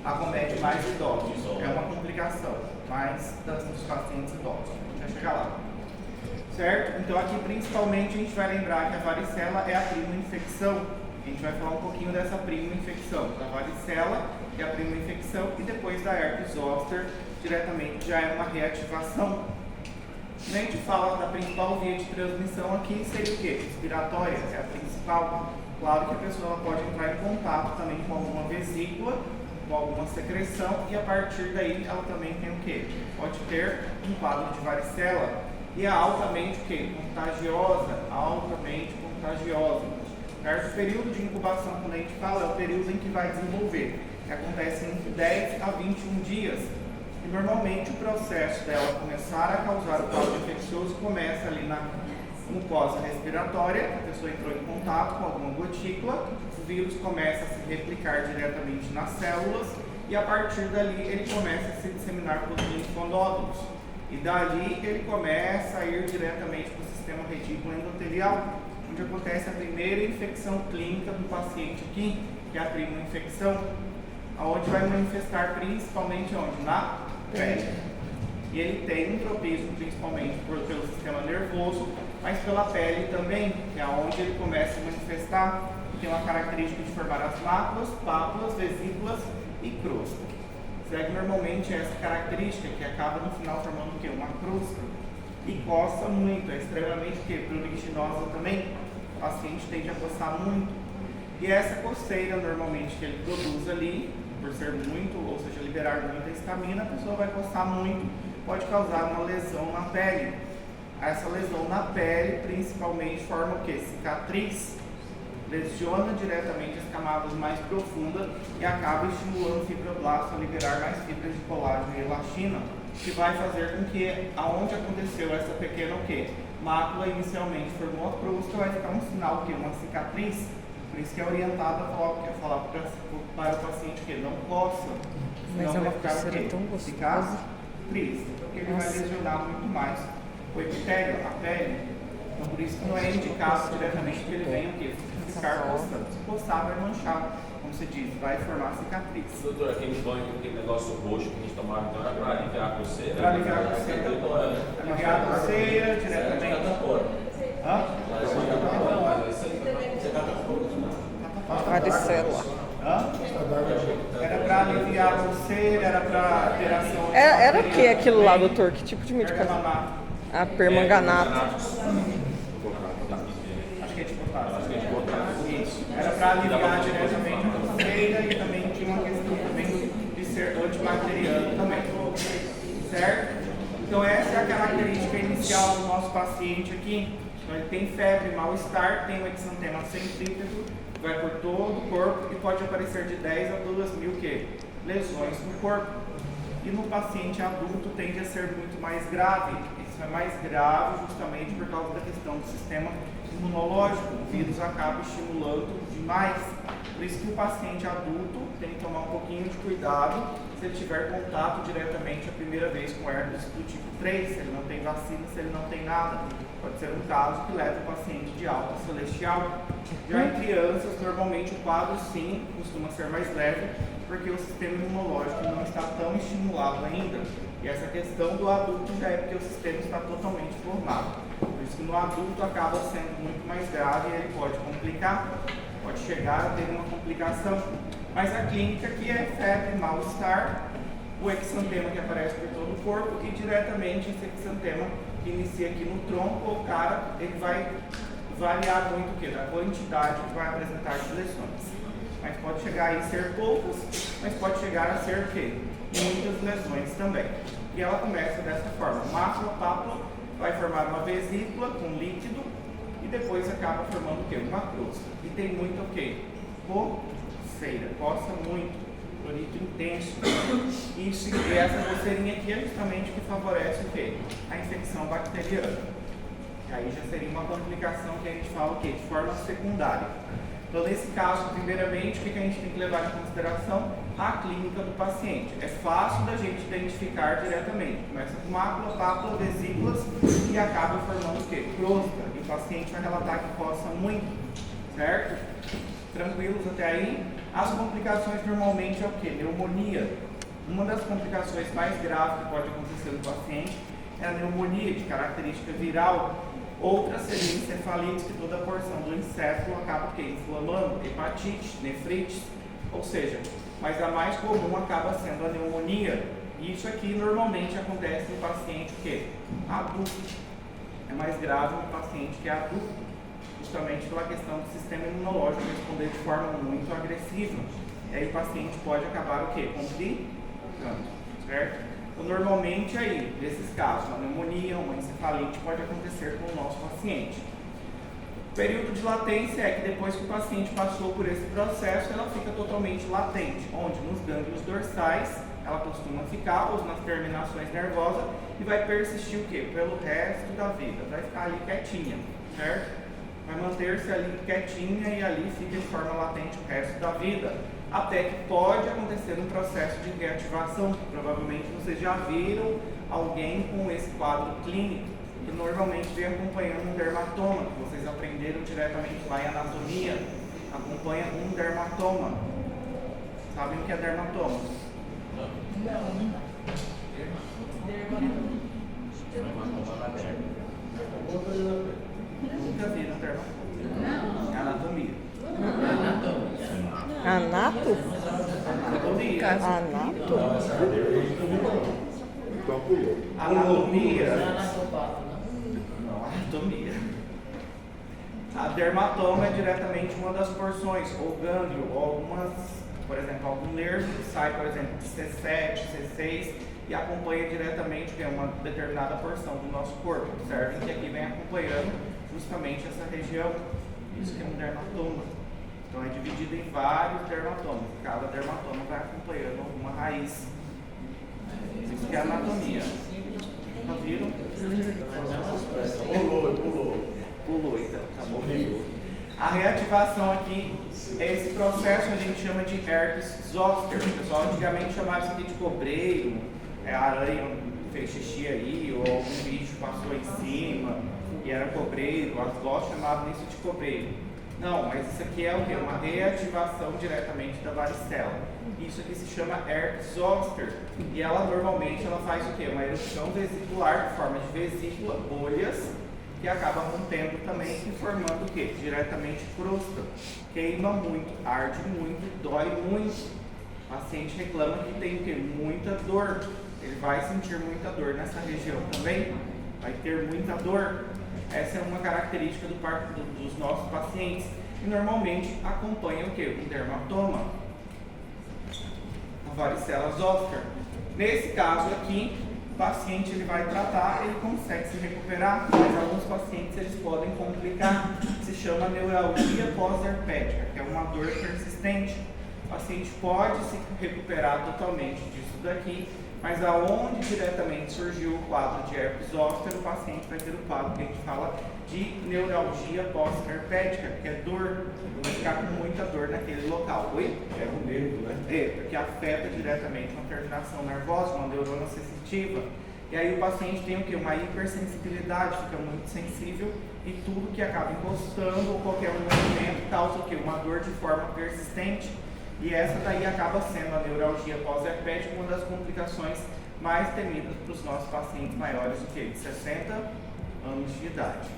acomete mais idosos. É uma complicação, mais dos pacientes idosos. A gente vai chegar lá. Certo? Então aqui principalmente a gente vai lembrar que a varicela é a prima infecção. A gente vai falar um pouquinho dessa prima infecção. Da varicela, que é a prima infecção, e depois da herpes zoster, diretamente já é uma reativação. A gente fala da principal via de transmissão aqui, seria o quê? Respiratória, é a principal. Claro que a pessoa pode entrar em contato também com alguma vesícula, com alguma secreção, e a partir daí ela também tem o quê? Pode ter um quadro de varicela. E é altamente o quê? Contagiosa, altamente contagiosa. Certo? O período de incubação, quando a gente fala, é o período em que vai desenvolver, que acontece entre 10 a 21 dias. E normalmente o processo dela começar a causar o quadro infeccioso começa ali na mucosa respiratória, a pessoa entrou em contato com alguma gotícula, o vírus começa a se replicar diretamente nas células e a partir dali ele começa a se disseminar pelos linfonodos. E dali ele começa a ir diretamente para o sistema retículo endotelial, onde acontece a primeira infecção clínica do paciente aqui, que é a prima infecção, onde vai manifestar principalmente onde? Na pele. E ele tem um tropismo principalmente pelo sistema nervoso, mas pela pele também, que é onde ele começa a manifestar, tem uma característica de formar as máculas, pápulas, vesículas e crosta. Segue normalmente essa característica que acaba no final formando o quê? Uma crosta. E coça muito, é extremamente pruriginosa também. O paciente tende a coçar muito. E essa coceira normalmente que ele produz ali, por ser muito, ou seja, liberar muita histamina, a pessoa vai coçar muito, pode causar uma lesão na pele. Essa lesão na pele principalmente forma o quê? Cicatriz. Lesiona diretamente as camadas mais profundas e acaba estimulando o fibroblasto a liberar mais fibras de colágeno e elastina, que vai fazer com que, aonde aconteceu essa pequena o quê? Mácula inicialmente formou a crosta, vai ficar um sinal, o quê? Uma cicatriz. Por isso que é orientado a falar para o paciente que não coça. Mas é uma coceira tão gostosa. Cicatriz, porque ele vai lesionar muito mais o epitélio, a pele. Então por isso que não é indicado diretamente que ele venha o quê? Ficar coçando. Se coçar vai manchar, como você diz, vai formar cicatriz. Doutor, aquele banho, aquele negócio roxo que a gente tomava, então era para aliviar a coceira? Para aliviar a coceira. Aliviar a coceira diretamente. Hã? Varicela. Era para aliviar a coceira, era para alteração. Era o que aquilo lá, doutor? Que tipo de medicamento? A permanganato. Acho que é tipo isso. Era para aliviar diretamente a coceira e também tinha uma questão também de ser antibacteriano também. Certo? Então essa é a característica inicial do nosso paciente aqui. Então ele tem febre, mal-estar, tem um exantema centrípeto, vai por todo o corpo e pode aparecer de 10 a 2.000 lesões no corpo. E no paciente adulto tende a ser muito mais grave. Isso é mais grave justamente por causa da questão do sistema imunológico. O vírus acaba estimulando demais. Por isso que o paciente adulto tem que tomar um pouquinho de cuidado se ele tiver contato diretamente a primeira vez com herpes do tipo 3, se ele não tem vacina, se ele não tem nada. Pode ser um caso que leva o paciente de alta celestial. Já em crianças, normalmente o quadro sim costuma ser mais leve, porque o sistema imunológico não está tão estimulado ainda. E essa questão do adulto já é porque o sistema está totalmente formado. Por isso que no adulto acaba sendo muito mais grave e ele pode complicar, pode chegar a ter uma complicação. Mas a clínica aqui é febre, mal-estar, o exantema que aparece por todo o corpo e diretamente esse exantema que inicia aqui no tronco, o cara, ele vai variar muito o quê? Da quantidade que vai apresentar de lesões. Mas pode chegar a ser poucas, mas pode chegar a ser o quê? Muitas lesões também. E ela começa dessa forma. Mácula, pápula, vai formar uma vesícula com líquido e depois acaba formando o quê? Uma crosta. E tem muito o quê? Coceira, coça muito, prurito intenso. Isso, e essa coceirinha aqui é justamente o que favorece o quê? A infecção bacteriana. E aí já seria uma complicação que a gente fala o quê? De forma secundária. Então, nesse caso, primeiramente, o que a gente tem que levar em consideração? A clínica do paciente. É fácil da gente identificar diretamente. Começa com mácula, pápula, vesículas e acaba formando o quê? Crosta. E o paciente vai relatar que coça muito, certo? Tranquilos até aí? As complicações normalmente é o que? Pneumonia. Uma das complicações mais graves que pode acontecer no paciente é a pneumonia de característica viral. Outra seria encefalite, que toda a porção do encéfalo acaba o quê? Inflamando, hepatite, nefrite, ou seja, mas a mais comum acaba sendo a pneumonia. E isso aqui normalmente acontece no paciente o quê? Adulto. É mais grave no paciente que é adulto, justamente pela questão do sistema imunológico responder de forma muito agressiva. E aí o paciente pode acabar o quê? Complicando, certo? Então, normalmente aí, nesses casos, uma pneumonia, uma encefalite pode acontecer com o nosso paciente. O período de latência é que depois que o paciente passou por esse processo, ela fica totalmente latente, onde nos gânglios dorsais ela costuma ficar, ou nas terminações nervosas, e vai persistir o quê? Pelo resto da vida, vai ficar ali quietinha, certo? Vai manter-se ali quietinha e ali fica de forma latente o resto da vida. Até que pode acontecer um processo de reativação. Provavelmente vocês já viram alguém com esse quadro clínico, que normalmente vem acompanhando um dermatoma, que vocês aprenderam diretamente lá em anatomia, acompanha um dermatoma. Sabem o que é dermatoma? Nunca viram dermatoma? Anatomia. Anato? Anatomia. Anato? Anatomia. Não, anatomia. A dermatoma é diretamente uma das porções, ou gânglio, ou algumas, por exemplo, algum nervo que sai, por exemplo, de C7, C6 e acompanha diretamente uma determinada porção do nosso corpo. Observem que aqui vem acompanhando justamente essa região. Isso que é um dermatoma. Então é dividido em vários dermatomas. Cada dermatoma vai acompanhando alguma raiz. Isso que é anatomia. Já viram? Pulou, então. Tá bom. A reativação aqui, esse processo a gente chama de herpes zoster. O pessoal antigamente chamava isso aqui de cobreiro, aranha fez xixi aí, ou algum bicho passou em cima e era cobreiro, as gostas chamavam isso de cobreiro. Não, mas isso aqui é o quê? Uma reativação diretamente da varicela. Isso aqui se chama herpes zoster. E ela normalmente faz o quê? Uma erupção vesicular, de forma de vesícula, bolhas, que acaba rompendo também e formando o quê? Diretamente crosta. Queima muito, arde muito, dói muito. O paciente reclama que tem o quê? Muita dor. Ele vai sentir muita dor nessa região também. Vai ter muita dor. Essa é uma característica dos nossos pacientes. E normalmente acompanha o quê? Um dermatoma. A varicela zoster. Nesse caso aqui, o paciente ele vai tratar, ele consegue se recuperar, mas alguns pacientes eles podem complicar. Se chama neuralgia pós-herpética, que é uma dor persistente. O paciente pode se recuperar totalmente disso daqui, mas aonde diretamente surgiu o quadro de herpes zoster, o paciente vai ter o quadro que a gente fala de neuralgia pós-herpética, que é dor, vai ficar com muita dor naquele local. Oi? É o nervo, né? É, porque afeta diretamente uma terminação nervosa, uma neurona sensitiva. E aí o paciente tem o quê? Uma hipersensibilidade, fica muito sensível e tudo que acaba encostando ou qualquer movimento causa o quê? Uma dor de forma persistente. E essa daí acaba sendo a neuralgia pós-herpética, uma das complicações mais temidas para os nossos pacientes maiores do que de 60 anos de idade.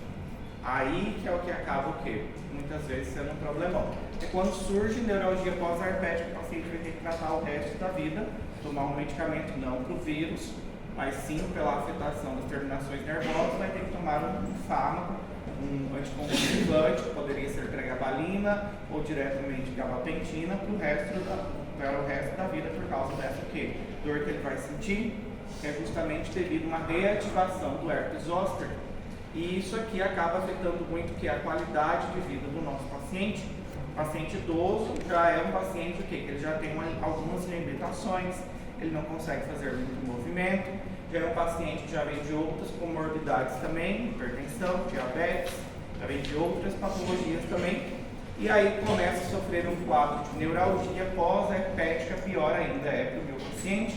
Aí que é o que acaba o quê? Muitas vezes sendo um problemão. É quando surge neuralgia pós-herpética, o paciente vai ter que tratar o resto da vida, tomar um medicamento não para o vírus, mas sim pela afetação das terminações nervosas, vai ter que tomar um fármaco, um anticonvulsivante, que poderia ser pregabalina ou diretamente gabapentina para o resto da vida por causa dessa quê? Dor que ele vai sentir, que é justamente devido a uma reativação do herpes zoster. E isso aqui acaba afetando muito que a qualidade de vida do nosso paciente. O paciente idoso já é um paciente que ele já tem algumas limitações, ele não consegue fazer muito movimento, já é um paciente que já vem de outras comorbidades também, hipertensão, diabetes, já vem de outras patologias também, e aí começa a sofrer um quadro de neuralgia pós-herpética, pior ainda é para o meu paciente,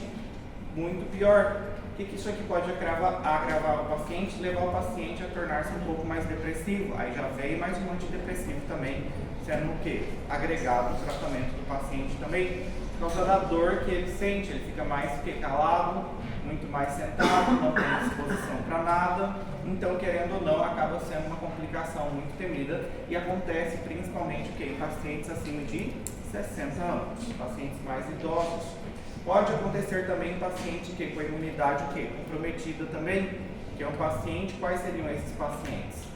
muito pior, que isso aqui pode agravar o paciente e levar o paciente a tornar-se um pouco mais depressivo. Aí já veio mais um antidepressivo também, sendo o quê? Agregado ao tratamento do paciente também, por causa da dor que ele sente, ele fica mais calado, muito mais sentado, não tem disposição para nada, então querendo ou não acaba sendo uma complicação muito temida e acontece principalmente em pacientes acima de 60 anos, pacientes mais idosos. Pode acontecer também em paciente com a imunidade comprometida também, que é um paciente, quais seriam esses pacientes?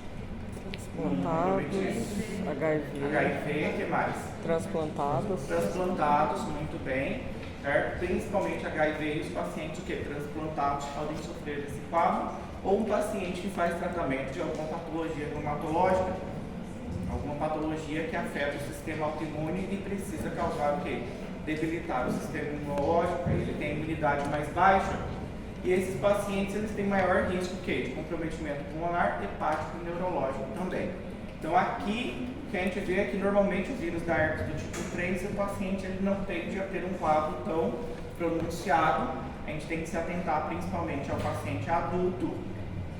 Transplantados, HIV, que mais? Transplantados, muito bem, certo? Principalmente HIV e os pacientes transplantados podem sofrer esse quadro, ou um paciente que faz tratamento de alguma patologia reumatológica, alguma patologia que afeta o sistema autoimune e precisa causar o quê? Debilitar o sistema imunológico, ele tem imunidade mais baixa, e esses pacientes eles têm maior risco de comprometimento pulmonar, hepático e neurológico também. Então aqui, o que a gente vê é que normalmente o vírus da herpes do tipo 3, o paciente ele não tende a ter um quadro tão pronunciado. A gente tem que se atentar principalmente ao paciente adulto,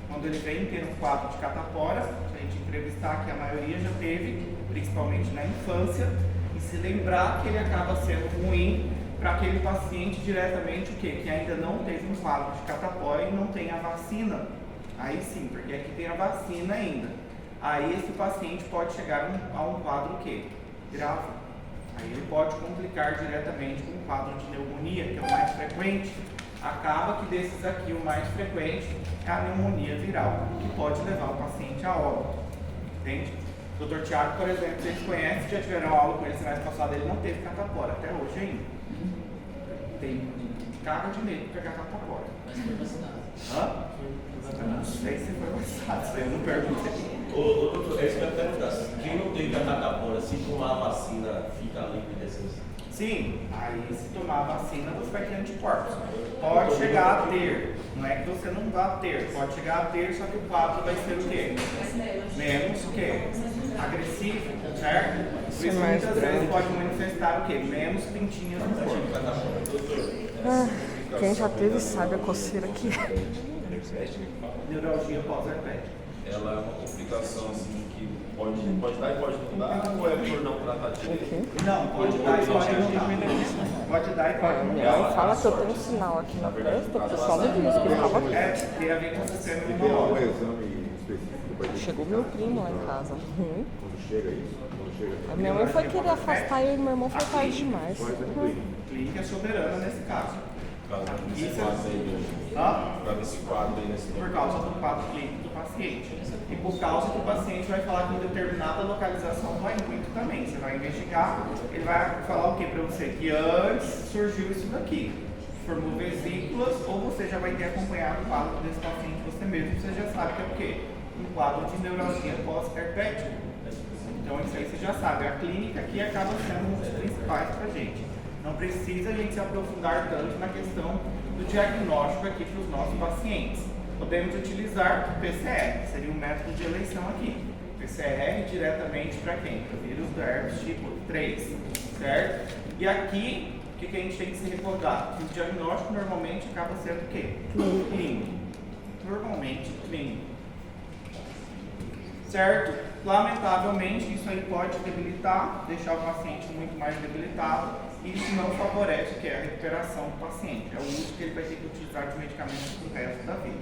quando ele vem ter um quadro de catapora, se a gente entrevistar, que a maioria já teve, principalmente na infância, e se lembrar que ele acaba sendo ruim para aquele paciente diretamente que ainda não teve um quadro de catapora e não tem a vacina. Aí sim, porque aqui tem a vacina ainda. Aí esse paciente pode chegar a um quadro grave. Aí ele pode complicar diretamente com um quadro de pneumonia, que é o mais frequente. Acaba que desses aqui o mais frequente é a pneumonia viral, que pode levar o paciente a óbito. Entende? O Dr. Tiago, por exemplo, vocês conhecem, já tiveram aula com ele semestre passado, ele não teve catapora até hoje ainda. Tem carga de medo de pegar catapora. Mas foi vacinado. Hã? Eu não sei se foi vacinado, isso aí eu não perguntei. Ô, doutor, é isso que eu ia perguntar. Quem não teve a catapora, se tomar a vacina, fica livre dessas? Sim, aí se tomar a vacina você vai ter anticorpos. Pode chegar a ter, não é que você não vá ter, pode chegar a ter, só que o quadro vai ser o quê? Menos o quê? Agressivo, certo? Por isso muitas vezes pode manifestar o quê? Menos pintinhas no corpo. Quem já teve sabe a coceira que é. Neuralgia pós-herpética. Ela é uma complicação assim que pode dar e pode não dar, ou é por não tratar direito? Não, pode dar e pode não dar. Pode dar e pode não Minha mãe dar. fala que eu tenho um sinal aqui na testa, o pessoal me disse que ele tava aqui. Tem a ver com o sistema Tem imunológico. algum exame específico para isso? Chegou meu primo lá em casa. Quando chega isso? Quando chega A minha mãe foi querer afastar eu e meu irmão foi tarde demais. Clínica é soberana nesse caso. Desse quadro aí, nesse Por causa do quadro clínico do paciente. E por causa que o paciente vai falar que em determinada localização vai muito também. Você vai investigar, ele vai falar o que para você? Que antes surgiu isso daqui. Formou vesículas, ou você já vai ter acompanhado o quadro desse paciente você mesmo, você já sabe que é o quê? Um quadro de neuralgia pós-herpética. Então isso aí você já sabe. A clínica aqui acaba sendo um dos principais para a gente. Não precisa a gente se aprofundar tanto na questão do diagnóstico aqui para os nossos pacientes. Podemos utilizar o PCR, que seria um método de eleição aqui. PCR diretamente para quem? Para o vírus do herpes tipo 3, certo? E aqui, o que a gente tem que se recordar? Que o diagnóstico normalmente acaba sendo o quê? Clínico. Normalmente clínico. Certo? Lamentavelmente, isso aí pode debilitar, deixar o paciente muito mais debilitado. Isso não favorece a recuperação do paciente. É o uso que ele vai ter que utilizar de medicamentos pro resto da vida.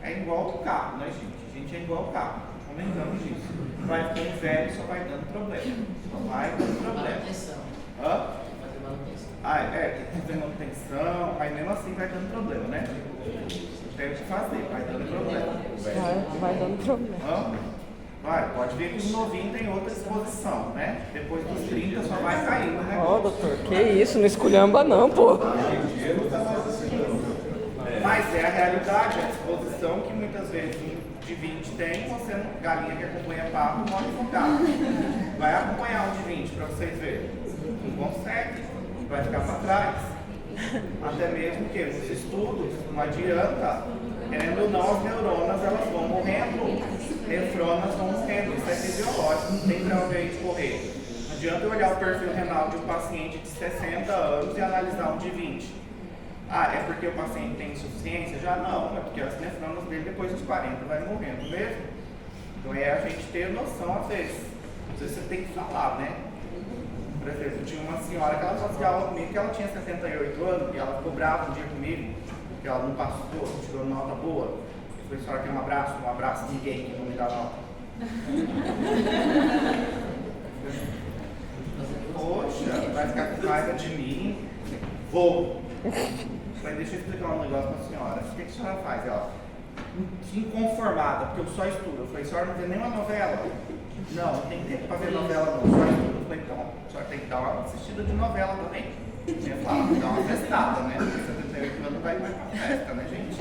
É igual o carro, né, gente? A gente é igual o carro. Comentamos disso. Vai ficando velho, só vai dando problema. Só vai dando problema. Manutenção. Hã? Fazer manutenção. Tem que fazer manutenção, mas mesmo assim vai dando problema, né? Tem que fazer, vai dando problema. Vai dando problema. Hã? Vai, pode ver que os novinhos têm outra disposição, né? Depois dos 30 só vai caindo, né? Ó, doutor, que isso, não esculhamba não, pô. Mas é a realidade, a disposição que muitas vezes um de 20 tem, você não, galinha que acompanha papo, morre focado. Vai acompanhar um de 20 para vocês verem. Não consegue, vai ficar para trás. Até mesmo que nos estudos, não adianta, querendo ou não, as neuronas elas vão morrendo. Nefronas vão morrendo, isso é fisiológico, não tem para onde a gente correr. Não adianta eu olhar o perfil renal de um paciente de 60 anos e analisar um de 20. Ah, é porque o paciente tem insuficiência? Já não, é porque as nefronas dele depois dos 40 vai morrendo mesmo. Então é a gente ter noção às vezes. Às vezes você tem que falar, né? Por exemplo, tinha uma senhora que ela fazia aula comigo que ela tinha 78 anos e ela ficou brava um dia comigo, que ela não passou, tirou nota boa. Eu falei, senhora, quer um abraço de ninguém que não me dá nota. Poxa, vai ficar com raiva de mim? Vou. Falei, deixa eu explicar um negócio pra senhora. O que a senhora faz? Ela, inconformada, porque eu só estudo. Eu falei, a senhora não vê nenhuma novela? Não, não tem tempo pra ver novela não, só estudo. Eu falei, então, a senhora tem que dar uma assistida de novela também. Eu falo, dá uma festada, né? Porque 78 anos não vai mais pra festa, né, gente?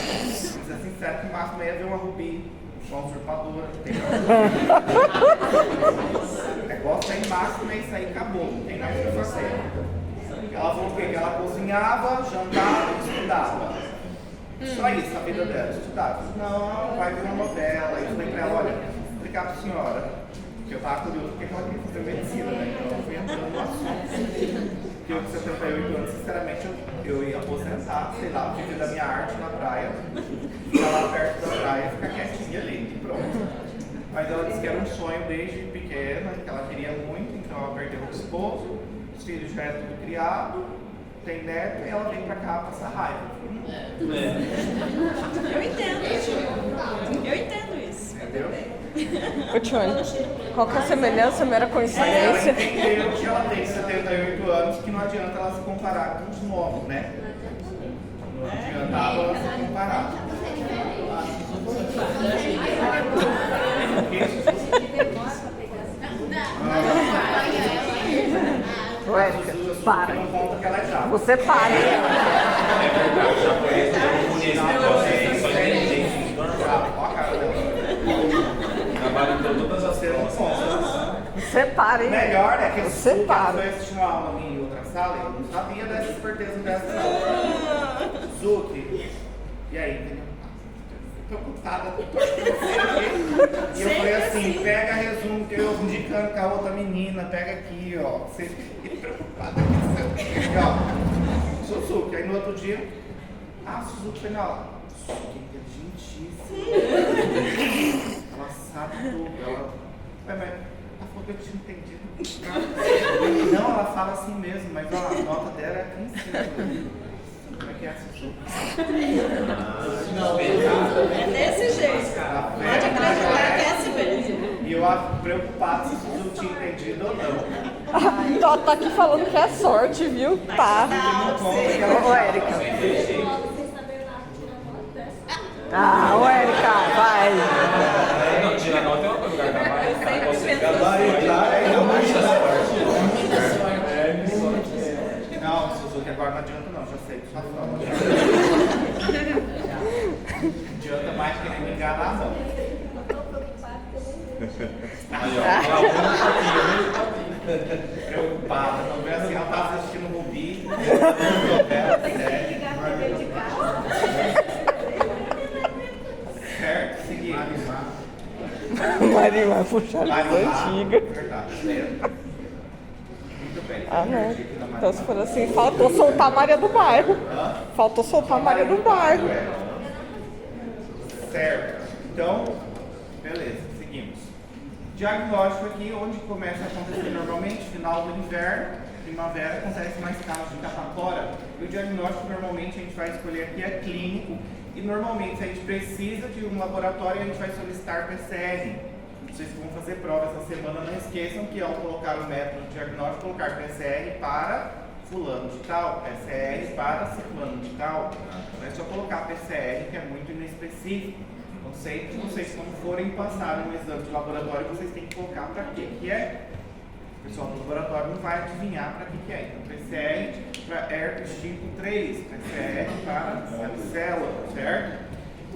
Vamos ser sincero que o máximo ia ver uma Rubi, uma usurpadora, que tem negócio aí máximo, é isso aí, acabou, não tem mais o que fazer. Ela falou que ela cozinhava, jantava e estudava. Só isso, a vida dela, estudava. Não, vai ver uma novela. Eu falei pra ela, olha, vou explicar pra senhora, que eu tava curioso porque ela queria fazer medicina, né? Então eu fui entrando no assunto. Que eu com 78 anos, sinceramente, eu ia aposentar, sei lá, viver da minha arte na praia, ficar lá perto da praia, ficar quietinha ali e pronto. Mas ela disse que era um sonho desde pequena, que ela queria muito, então ela perdeu o esposo, os filhos já eram tudo criado, tem neto e ela vem pra cá passar raiva. Eu entendo. Eu entendo isso. Entendeu? Ô, Tione, qual que é a semelhança, mera Ela coincidência? entendeu que ela tem 78 anos, que não adianta ela se comparar com os novos, né? Não adiantava ela se comparar. Ué, para. Não conta que ela é japa. Você para. É verdade, japonês não conhece esse negócio aí, só entende. Japa, ó a cara dela. Trabalha em todas as Você não formas. conta. Você para, hein? Melhor é que Você eu para. fui assistir uma aula minha em outra sala, eu não sabia dessa esperteza dessa sala. Zuki, e aí, entendeu? Tô ocupada, tô E eu falei assim, pega resumo que eu indicando com a outra menina, pega aqui, ó. Você fica preocupada aqui, ó. Suzuki, aí no outro dia, Suzuki foi na aula. Suzuki é inteligentíssima. Ela sabe tudo, ela. Mas ela falou que eu tinha entendido. Não, ela fala assim mesmo, mas ó, a nota dela é aqui em cima. Como é que é essa Suzuki? É desse jeito. Pode acreditar que é assim mesmo. E eu acho preocupado se o Suzuki tinha entendido ou não. Ela tá aqui falando que é sorte, viu? Tá. Ô, Érica. Ô, Érica, vai. Não, tira a nota é uma coisa, gabaritar. Você Gabaritar é realmente Não, Suzuki, agora não adianta não, já sei, só fala. Não adianta mais querer me enganar, não. Aí, ó. Preocupada, não vê assim, ela tá assistindo o Rubi. Certo, seguir. Marimar puxar as antigas. Verdade. Muito bem. Não. Então, se for assim, faltou soltar a Maria do Bairro. Faltou soltar a Maria do Bairro. Certo. Então, beleza, seguimos. Diagnóstico aqui, onde começa a acontecer normalmente, final do inverno, primavera, acontece mais casos de catapora. E o diagnóstico, normalmente, a gente vai escolher aqui é clínico. E, normalmente, se a gente precisa de um laboratório, a gente vai solicitar PCR. Vocês que vão fazer prova essa semana, não esqueçam que ao colocar o método de diagnóstico, colocar PCR para fulano de tal, PCR para ciclano de tal. Não é só colocar PCR, que é muito inespecífico. Então, sempre vocês, quando forem passar um exame de laboratório, vocês têm que colocar para que é. O pessoal do laboratório não vai adivinhar para que é. Então, PCR para herpes tipo 3, PCR para varicela, certo?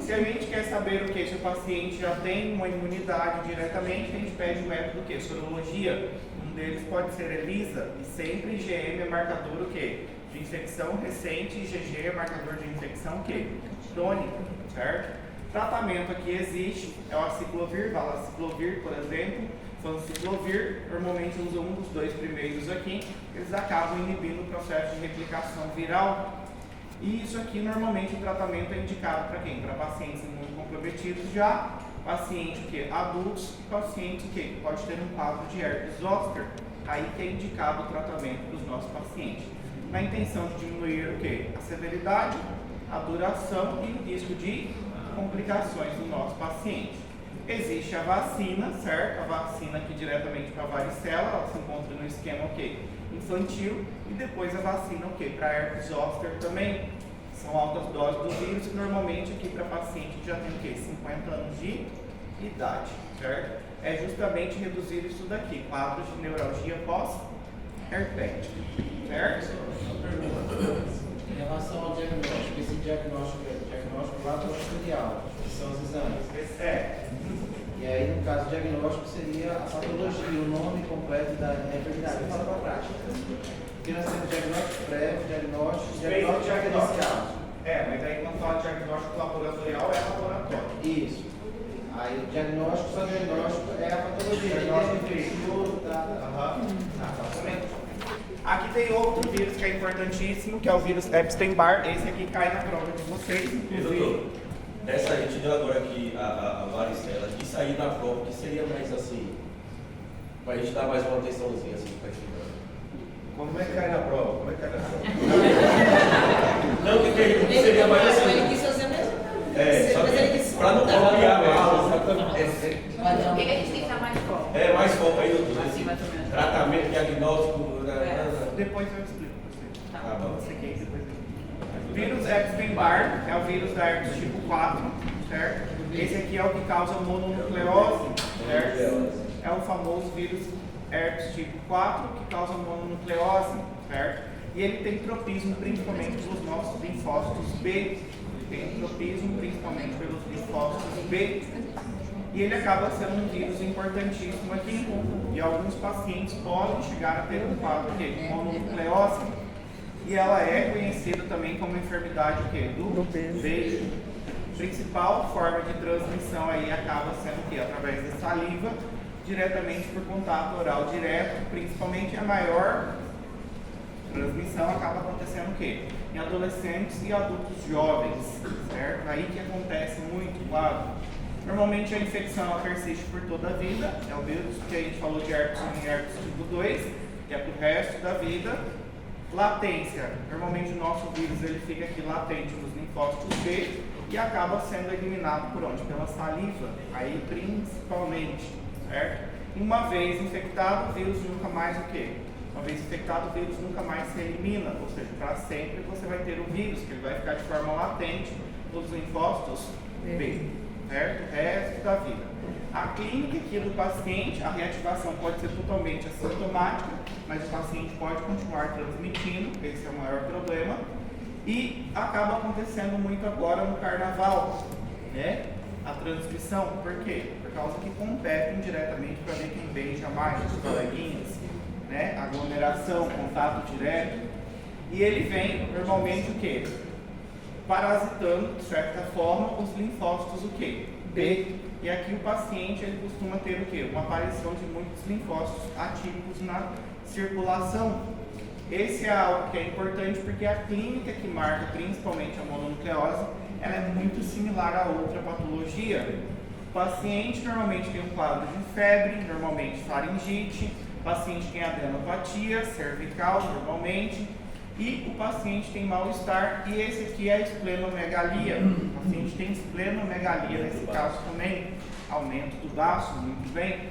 Se a gente quer saber o que? Se o paciente já tem uma imunidade diretamente, a gente pede o método o quê? Sorologia. Um deles pode ser ELISA e sempre IgM é marcador o quê? De infecção recente e IgG é marcador de infecção o quê? Crônica, certo? Tratamento aqui existe, é o aciclovir, valaciclovir, por exemplo. Fanciclovir, normalmente usam um dos dois primeiros aqui, eles acabam inibindo o processo de replicação viral. E isso aqui, normalmente, o tratamento é indicado para quem? Para pacientes imunocomprometidos já, pacientes que adultos e pacientes que pode ter um quadro de herpes zoster. Aí que é indicado o tratamento dos nossos pacientes. Na intenção de diminuir o quê? A severidade, a duração e o risco de complicações do nosso paciente. Existe a vacina, certo? A vacina aqui diretamente para a varicela, ela se encontra no esquema infantil, e depois a vacina para herpes zoster também. São altas doses do vírus e normalmente aqui para paciente que já tem 50 anos de idade, certo? É justamente reduzir isso daqui, quadros de neuralgia pós-herpética, certo? Em relação ao diagnóstico, esse diagnóstico é o diagnóstico laboratorial, que são os exames. E aí, no caso, o diagnóstico seria a patologia, o nome completo da enfermidade. Fala para a prática. Porque nós temos diagnóstico prévio, diagnóstico diferencial. Mas aí quando fala de diagnóstico laboratorial, é laboratório. Isso. Aí o diagnóstico, só diagnóstico é a patologia. Diagnóstico infeccioso, Exatamente. Aqui tem outro vírus que é importantíssimo, que é o vírus Epstein-Barr. Esse aqui cai na prova de vocês, inclusive. Essa a gente deu agora aqui a varicela. Isso aí na prova, que seria mais assim, pra gente dar mais uma atençãozinha assim pra estudar. Como é que cai na prova? Como é que cai na prova? Não, que seria mais assim. Ele quis fazer mesmo. Só Mas ele quis pra não copiar mal, exatamente. Por que a gente tem que estar mais foco? Mais foco aí, doutor. Assim, mais ou menos. Tratamento, diagnóstico. Depois eu explico para você. Tá bom. Esse aqui, depois eu explico. O vírus Epstein-Barr é o vírus da herpes tipo 4, certo? Esse aqui é o que causa mononucleose, certo? É o famoso vírus herpes tipo 4 que causa mononucleose, certo? E ele tem tropismo principalmente pelos nossos linfócitos B. Ele tem tropismo principalmente pelos linfócitos B. E ele acaba sendo um vírus importantíssimo aqui. E alguns pacientes podem chegar a ter um quadro de mononucleose. E ela é conhecida também como enfermidade do beijo. Principal forma de transmissão aí acaba sendo o quê? Através da saliva, diretamente por contato oral direto, principalmente a maior transmissão acaba acontecendo o quê? Em adolescentes e adultos jovens, certo? Aí que acontece muito, claro. Normalmente a infecção ela persiste por toda a vida, é o vírus que a gente falou de herpes 1 e herpes tipo 2, que é para o resto da vida. Latência, normalmente o nosso vírus ele fica aqui latente nos linfócitos B e acaba sendo eliminado por onde? Pela saliva, aí principalmente, certo? E uma vez infectado, o vírus nunca mais o quê? Uma vez infectado, o vírus nunca mais se elimina, ou seja, para sempre você vai ter o vírus, que ele vai ficar de forma latente nos linfócitos B, certo? O resto da vida. A clínica aqui do paciente, a reativação pode ser totalmente assintomática, mas o paciente pode continuar transmitindo, esse é o maior problema. E acaba acontecendo muito agora no carnaval, né? A transmissão, por quê? Por causa que competem diretamente para ver quem beija mais, os coleguinhas, né? Aglomeração, contato direto. E ele vem, normalmente, o quê? Parasitando, de certa forma, os linfócitos, o quê? B. E aqui o paciente, ele costuma ter o quê? Uma aparição de muitos linfócitos atípicos na circulação. Esse é algo que é importante porque a clínica que marca principalmente a mononucleose, ela é muito similar a outra patologia. O paciente normalmente tem um quadro de febre, normalmente faringite, o paciente tem adenopatia cervical, normalmente, e o paciente tem mal-estar, e esse aqui é a esplenomegalia. O paciente tem esplenomegalia, nesse caso também, aumento do baço, muito bem.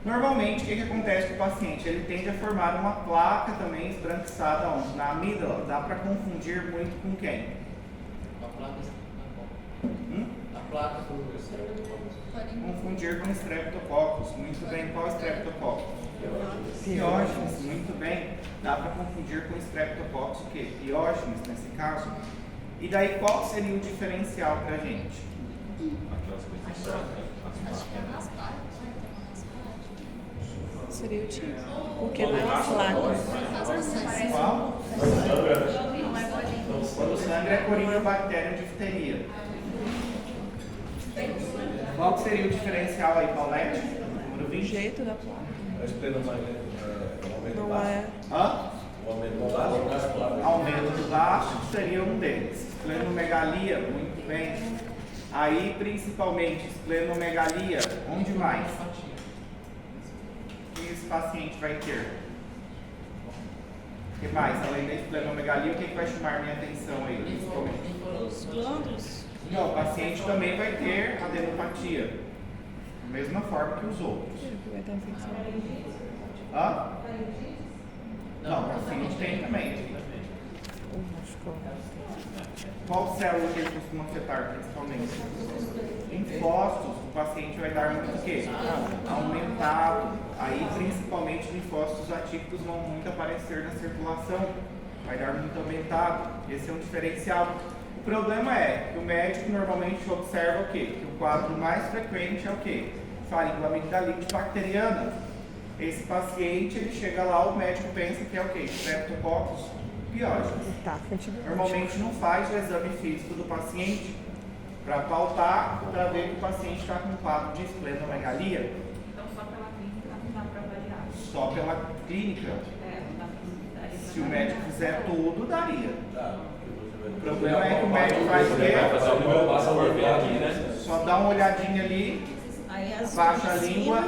Normalmente, o que acontece com o paciente? Ele tende a formar uma placa também esbranquiçada onde? Na amígdala. Dá para confundir muito com quem? A placa A placa do Confundir com streptococcus. Muito bem, qual streptococcus? Piógenes, muito bem. Dá para confundir com streptococcus, o quê? Piógenes, nesse caso. E daí, qual seria o diferencial para a gente? Seria o tipo. O que é mais flaco? Qual? Quando sangra é corynebacterium difteria. Qual que seria o diferencial aí, Paulette? Número O 20? jeito da placa. A esplenomegalia Não é. Hã? O aumento do baço, Aumento do baço seria um deles. Esplenomegalia, muito bem. Aí, principalmente, esplenomegalia, onde mais? O que esse paciente vai ter? O que mais? Além da esplenomegalia, o que vai chamar minha atenção aí, principalmente? Os glândulos. Não, o paciente também vai ter adenopatia, da mesma forma que os outros. Hã? Não, o paciente tem também. Qual célula que ele costuma afetar principalmente? Linfócitos, o paciente vai dar muito o quê? Aumentado. Aí, principalmente, linfócitos atípicos vão muito aparecer na circulação. Vai dar muito aumentado. Esse é um diferencial. O problema é que o médico normalmente observa o quê? Que o quadro mais frequente é o quê? Faríngula amigdalite bacteriana. Esse paciente, ele chega lá, o médico pensa que é o quê? Streptococcus pyogenes. Tá, Normalmente não faz o exame físico do paciente para pautar, para ver que o paciente está com um quadro de esplenomegalia. Então, só pela clínica não dá para avaliar. Só pela clínica. Não dá para Se o médico fizer tudo, daria. Tá. O problema é que o médico faz o quê? Fazer o meu passo aqui, né? Só dá uma olhadinha ali, Aí baixa a língua,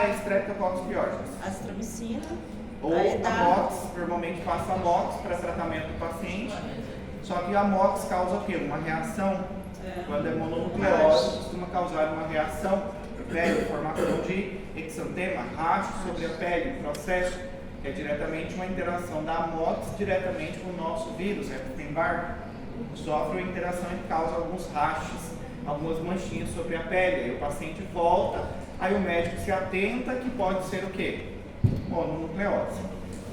é Streptococcus pyogenes. azitromicina. Ou Aí dá- a MOX, normalmente passa a MOX para tratamento do paciente. Só que a MOX causa o quê? Uma reação. Quando é mononucleose, costuma causar uma reação na pele, formação de exantema, racho sobre a pele, processo que é diretamente uma interação da MOX diretamente com o nosso vírus, Epstein-Barr. Sofre uma interação e causa alguns rachos, algumas manchinhas sobre a pele. Aí o paciente volta, aí o médico se atenta que pode ser o quê? Mononucleose.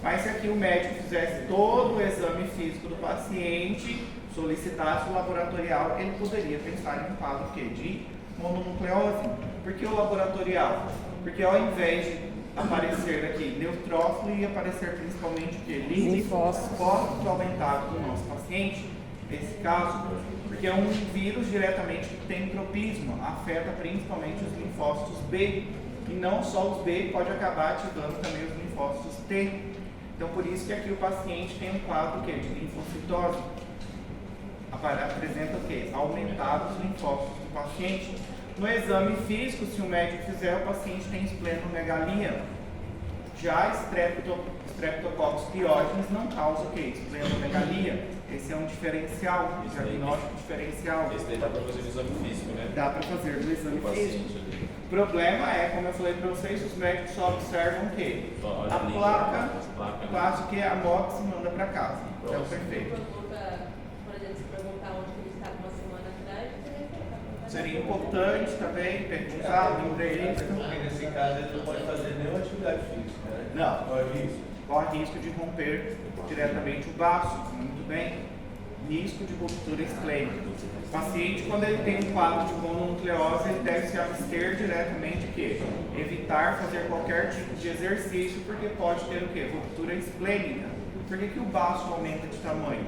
Mas se aqui o médico fizesse todo o exame físico do paciente, solicitasse o laboratorial, ele poderia pensar em um quadro de mononucleose. Por que o laboratorial? Porque ao invés de aparecer aqui neutrófilo, ia aparecer principalmente o que? Linfócitos aumentados do nosso paciente, nesse caso, porque é um vírus diretamente que tem tropismo, afeta principalmente os linfócitos B, e não só os B, pode acabar ativando também os linfócitos T. Então, por isso que aqui o paciente tem um quadro de linfocitose. Apresenta o quê? Aumentados os linfócitos do paciente. No exame físico, se o médico fizer, o paciente tem esplenomegalia. Já Streptococcus pyogenes não causa o quê? Esplenomegalia. Esse é um diferencial, um diagnóstico diferencial. Esse daí dá para fazer o exame físico, né? Dá para fazer no exame O físico. paciente ali. O problema é, como eu falei para vocês, os médicos só observam o quê? Só A a língua, placa, as placas. quase que a MOX manda para casa. É o Próximo. perfeito. Por exemplo, se perguntar onde ele estava uma semana atrás, Seria importante também perguntar no entrevista. Porque nesse caso ele não pode fazer nenhuma atividade física, né? Não. Corre risco. Corre risco de romper diretamente o baço, muito bem. Risco de ruptura esplênica. O paciente, quando ele tem um quadro de mononucleose, ele deve se abster diretamente o quê? Evitar fazer qualquer tipo de exercício, porque pode ter o quê? Ruptura esplênica. Por que o baço aumenta de tamanho?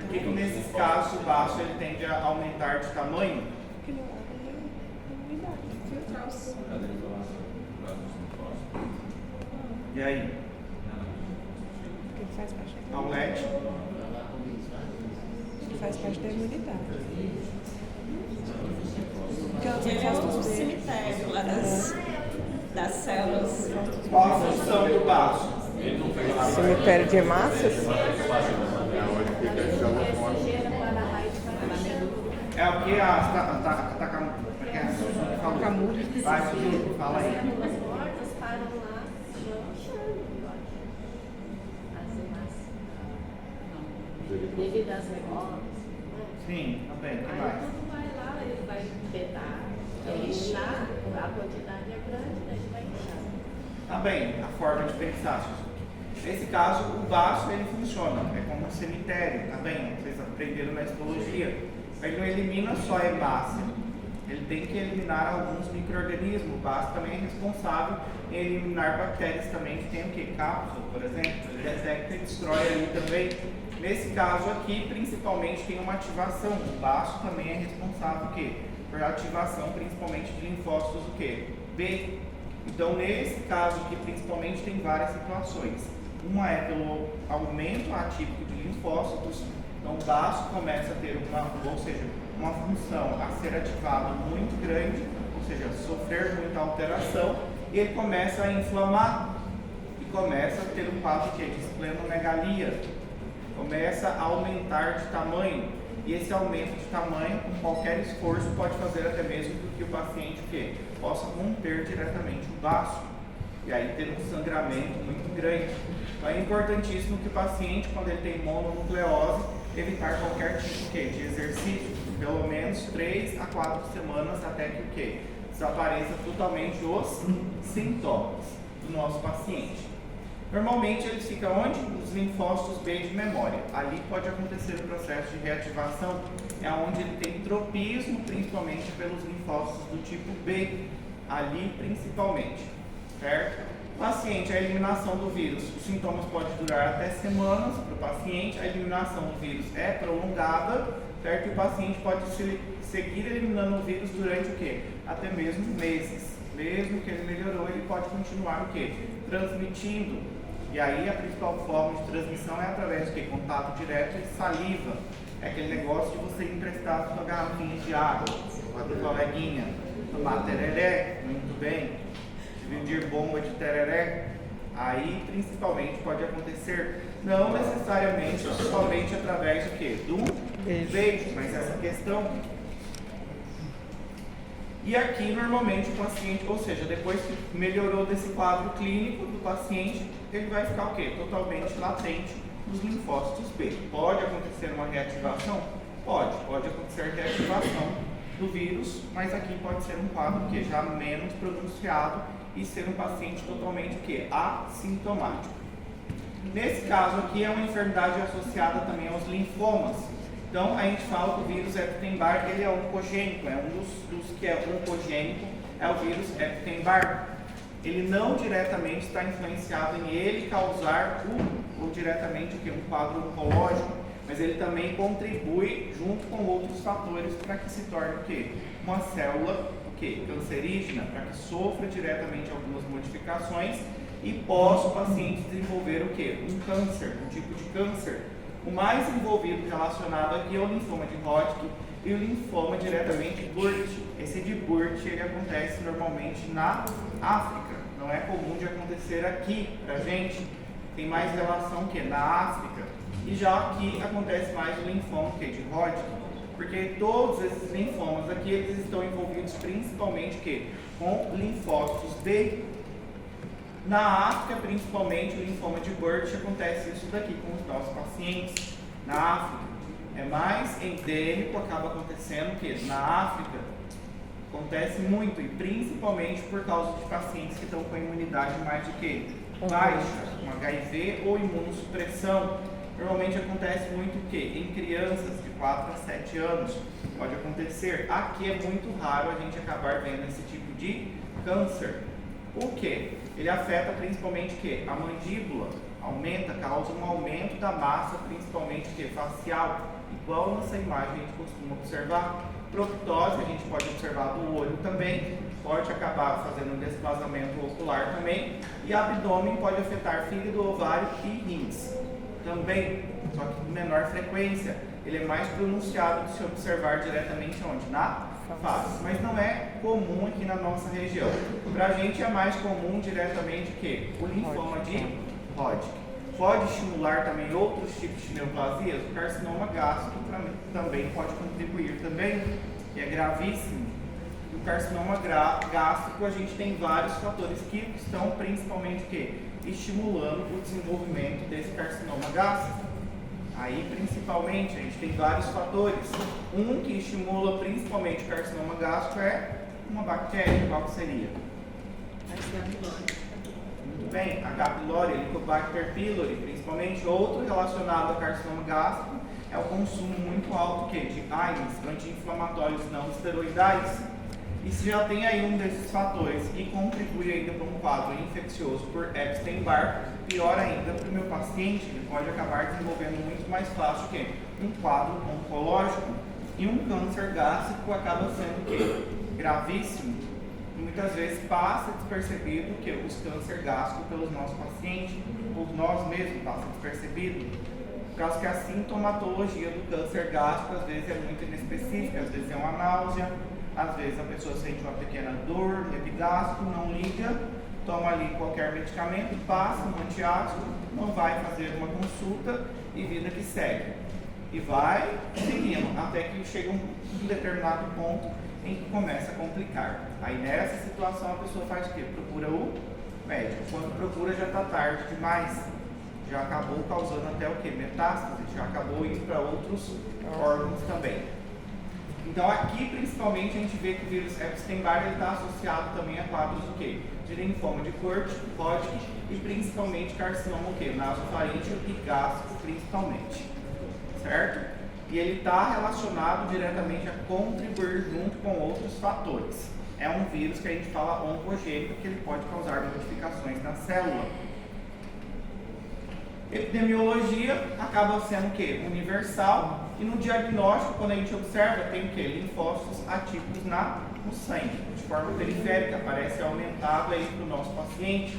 Por que nesses casos o baço ele tende a aumentar de tamanho? E aí? Faz parte Aulete? faz parte da imunidade. Porque ele é um cemitério lá das células. Qual a função do baço? Cemitério de hemácias? É o que a Takamuri faz, fala aí. as portas param lá, devido às memórias. Sim, também, o que Aí mais? quando vai lá, ele vai petar, inchar, a quantidade é grande, daí ele vai inchar. Também, a forma de pensar. Nesse caso, o baço ele funciona, é como um cemitério, tá bem? Vocês aprenderam na histologia. Ele não elimina só a hemácia, ele tem que eliminar alguns micro-organismos. O baço também é responsável em eliminar bactérias também, que tem o que? Cápsula, por exemplo, ele detecta e destrói ali também. Nesse caso aqui, principalmente tem uma ativação. O baço também é responsável o quê? Por ativação, principalmente de linfócitos o quê? B. Então, nesse caso aqui, principalmente, tem várias situações. Uma é pelo aumento atípico de linfócitos, então o baço começa a ter uma função a ser ativada muito grande, ou seja, sofrer muita alteração, e ele começa a inflamar, e começa a ter um quadro de esplenomegalia, começa a aumentar de tamanho, e esse aumento de tamanho, com qualquer esforço, pode fazer até mesmo com que o paciente possa romper diretamente o baço, e aí ter um sangramento muito grande. Então é importantíssimo que o paciente, quando ele tem mononucleose, evitar qualquer tipo de exercício, pelo menos 3 a 4 semanas, até que desapareça totalmente os sintomas do nosso paciente. Normalmente ele fica onde? Os linfócitos B de memória. Ali pode acontecer o processo de reativação, é onde ele tem tropismo, principalmente pelos linfócitos do tipo B, ali principalmente, certo? Paciente, a eliminação do vírus, os sintomas podem durar até semanas para o paciente, a eliminação do vírus é prolongada, certo? E o paciente pode seguir eliminando o vírus durante até mesmo meses. Mesmo que ele melhorou, ele pode continuar transmitindo. E aí a principal forma de transmissão é através de contato direto e saliva. É aquele negócio de você emprestar sua garrafinha de água para o coleguinha, tomar tereré, muito bem, dividir bomba de tereré. Aí principalmente pode acontecer, não necessariamente somente através do beijo, mas essa questão. E aqui normalmente o paciente, ou seja, depois que melhorou desse quadro clínico do paciente, ele vai ficar totalmente latente nos linfócitos B. Pode acontecer uma reativação? Pode acontecer reativação do vírus, mas aqui pode ser um quadro já menos pronunciado e ser um paciente totalmente assintomático. Nesse caso aqui é uma enfermidade associada também aos linfomas. Então a gente fala que o vírus Epstein-Barr ele é oncogênico, é um dos que é oncogênico, é o vírus Epstein-Barr. Ele não diretamente está influenciado em ele causar diretamente um quadro oncológico, mas ele também contribui junto com outros fatores para que se torne uma célula cancerígena, para que sofra diretamente algumas modificações e possa o paciente desenvolver um câncer, um tipo de câncer. O mais envolvido relacionado aqui é o linfoma de Hodgkin e o linfoma diretamente de Burt. Esse de Burt ele acontece normalmente na África, não é comum de acontecer aqui pra gente, tem mais relação na África, e já aqui acontece mais o linfoma de Hodgkin, porque todos esses linfomas aqui eles estão envolvidos principalmente com linfócitos B. Na África, principalmente, o linfoma de Burt, acontece isso daqui com os nossos pacientes. Na África, é mais endêmico, acaba acontecendo na África, acontece muito, e principalmente por causa de pacientes que estão com a imunidade mais baixa, com HIV ou imunossupressão. Normalmente acontece muito em crianças de 4 a 7 anos, pode acontecer. Aqui é muito raro a gente acabar vendo esse tipo de câncer. O que? Ele afeta principalmente a mandíbula, causa um aumento da massa, principalmente facial, igual nessa imagem a gente costuma observar. Proctose a gente pode observar do olho também, pode acabar fazendo um desplazamento ocular também, e abdômen pode afetar fígado, ovário e rins também, só que com menor frequência. Ele é mais pronunciado de se observar diretamente onde? Na face, mas não é comum aqui na nossa região. Para a gente é mais comum diretamente o linfoma de Hodgkin. Pode estimular também outros tipos de neoplasias, o carcinoma gástrico também pode contribuir também, que é gravíssimo. E o carcinoma gástrico a gente tem vários fatores que estão principalmente estimulando o desenvolvimento desse carcinoma gástrico. Aí, principalmente, a gente tem vários fatores. Um que estimula principalmente o carcinoma gástrico é uma bactéria. Qual que seria? Muito bem, H. pylori, Helicobacter pylori, principalmente. Outro relacionado ao carcinoma gástrico é o consumo muito alto de AINES, anti-inflamatórios não esteroidais. E se já tem aí um desses fatores e contribui ainda para um quadro infeccioso por Epstein-Barr, pior ainda para o meu paciente, ele pode acabar desenvolvendo muito mais fácil um quadro oncológico, e um câncer gástrico acaba sendo gravíssimo. E muitas vezes passa despercebido que os câncer gástrico pelos nossos pacientes, ou nós mesmos passa despercebido, por causa que a sintomatologia do câncer gástrico às vezes é muito inespecífica, às vezes é uma náusea, às vezes a pessoa sente uma pequena dor no epigástrico, não liga, toma ali qualquer medicamento, passa um antiácido, não vai fazer uma consulta e vida que segue. E vai seguindo até que chega um determinado ponto em que começa a complicar. Aí nessa situação a pessoa faz o quê? Procura o médico. Quando procura já está tarde demais. Já acabou causando até o quê? Metástase, já acabou indo para outros órgãos também. Então aqui principalmente a gente vê que o vírus Epstein-Barr está associado também a quadros do quê? De linfoma de Hodgkin e principalmente carcinoma o quê? Nasofaríngeo e gástrico principalmente. Certo? E ele está relacionado diretamente a contribuir junto com outros fatores. É um vírus que a gente fala oncogênico, que ele pode causar modificações na célula. Epidemiologia acaba sendo o quê? Universal. E no diagnóstico, quando a gente observa, tem o quê? Linfócitos atípicos no sangue, de forma periférica, aparece aumentado aí para o nosso paciente.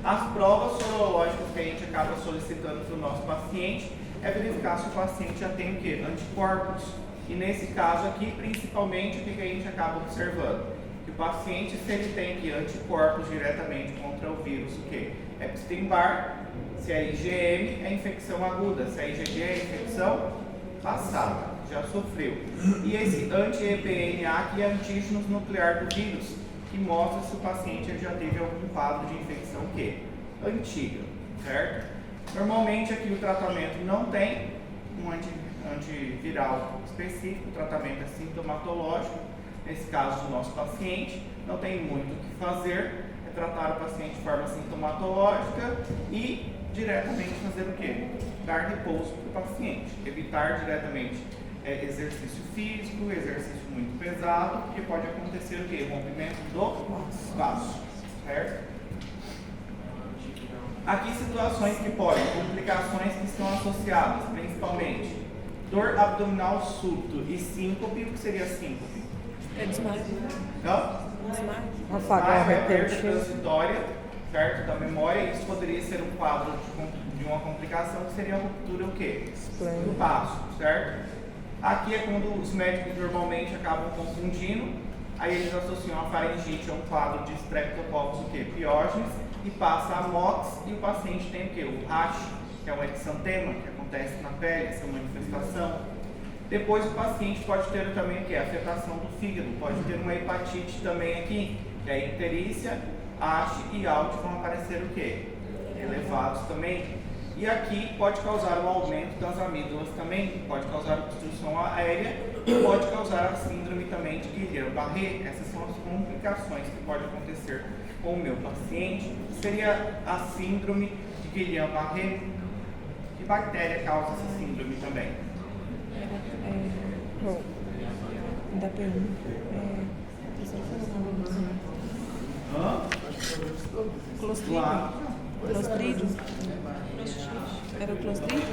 As provas sorológicas que a gente acaba solicitando para o nosso paciente é verificar se o paciente já tem o quê? Anticorpos. E nesse caso aqui, principalmente, o que a gente acaba observando? Que o paciente, se ele tem aqui anticorpos diretamente contra o vírus, o quê? Epstein-Barr, se é IgM, é infecção aguda, se é IgG, é infecção passada, já sofreu. E esse anti-EPNA, que é antígenos nuclear do vírus, que mostra se o paciente já teve algum quadro de infecção o quê? Antiga, certo? Normalmente aqui o tratamento não tem um antiviral específico, o tratamento é sintomatológico, nesse caso do nosso paciente, não tem muito o que fazer, é tratar o paciente de forma sintomatológica e diretamente fazer o quê? Dar repouso para o paciente, evitar diretamente exercício físico, exercício muito pesado, porque pode acontecer o quê? Rompimento do vaso, certo? Aqui situações que podem, complicações que estão associadas, principalmente dor abdominal súbito e síncope. O que seria síncope? É desmaio. Não? Apagar é perda transitória, certo? Da memória. Isso poderia ser um quadro de uma complicação que seria a ruptura o quê? Do baço, certo? Aqui é quando os médicos normalmente acabam confundindo, aí eles associam a faringite a um quadro de Streptococcus o quê? Piógenes, e passa a MOX e o paciente tem o quê? O rash, que é um exantema, que acontece na pele, essa manifestação. Depois o paciente pode ter também o quê? Afetação do fígado, pode ter uma hepatite também aqui, que é icterícia, ASH e ALT vão aparecer o quê? Elevados também. E aqui pode causar um aumento das amígdalas também, pode causar obstrução aérea e pode causar a síndrome também de Guillain-Barré. Essas são as complicações que podem acontecer com o meu paciente. Seria a síndrome de Guillain-Barré. Que bactéria causa essa síndrome também? Da pergunta. Clostridio? Era o Clostridio?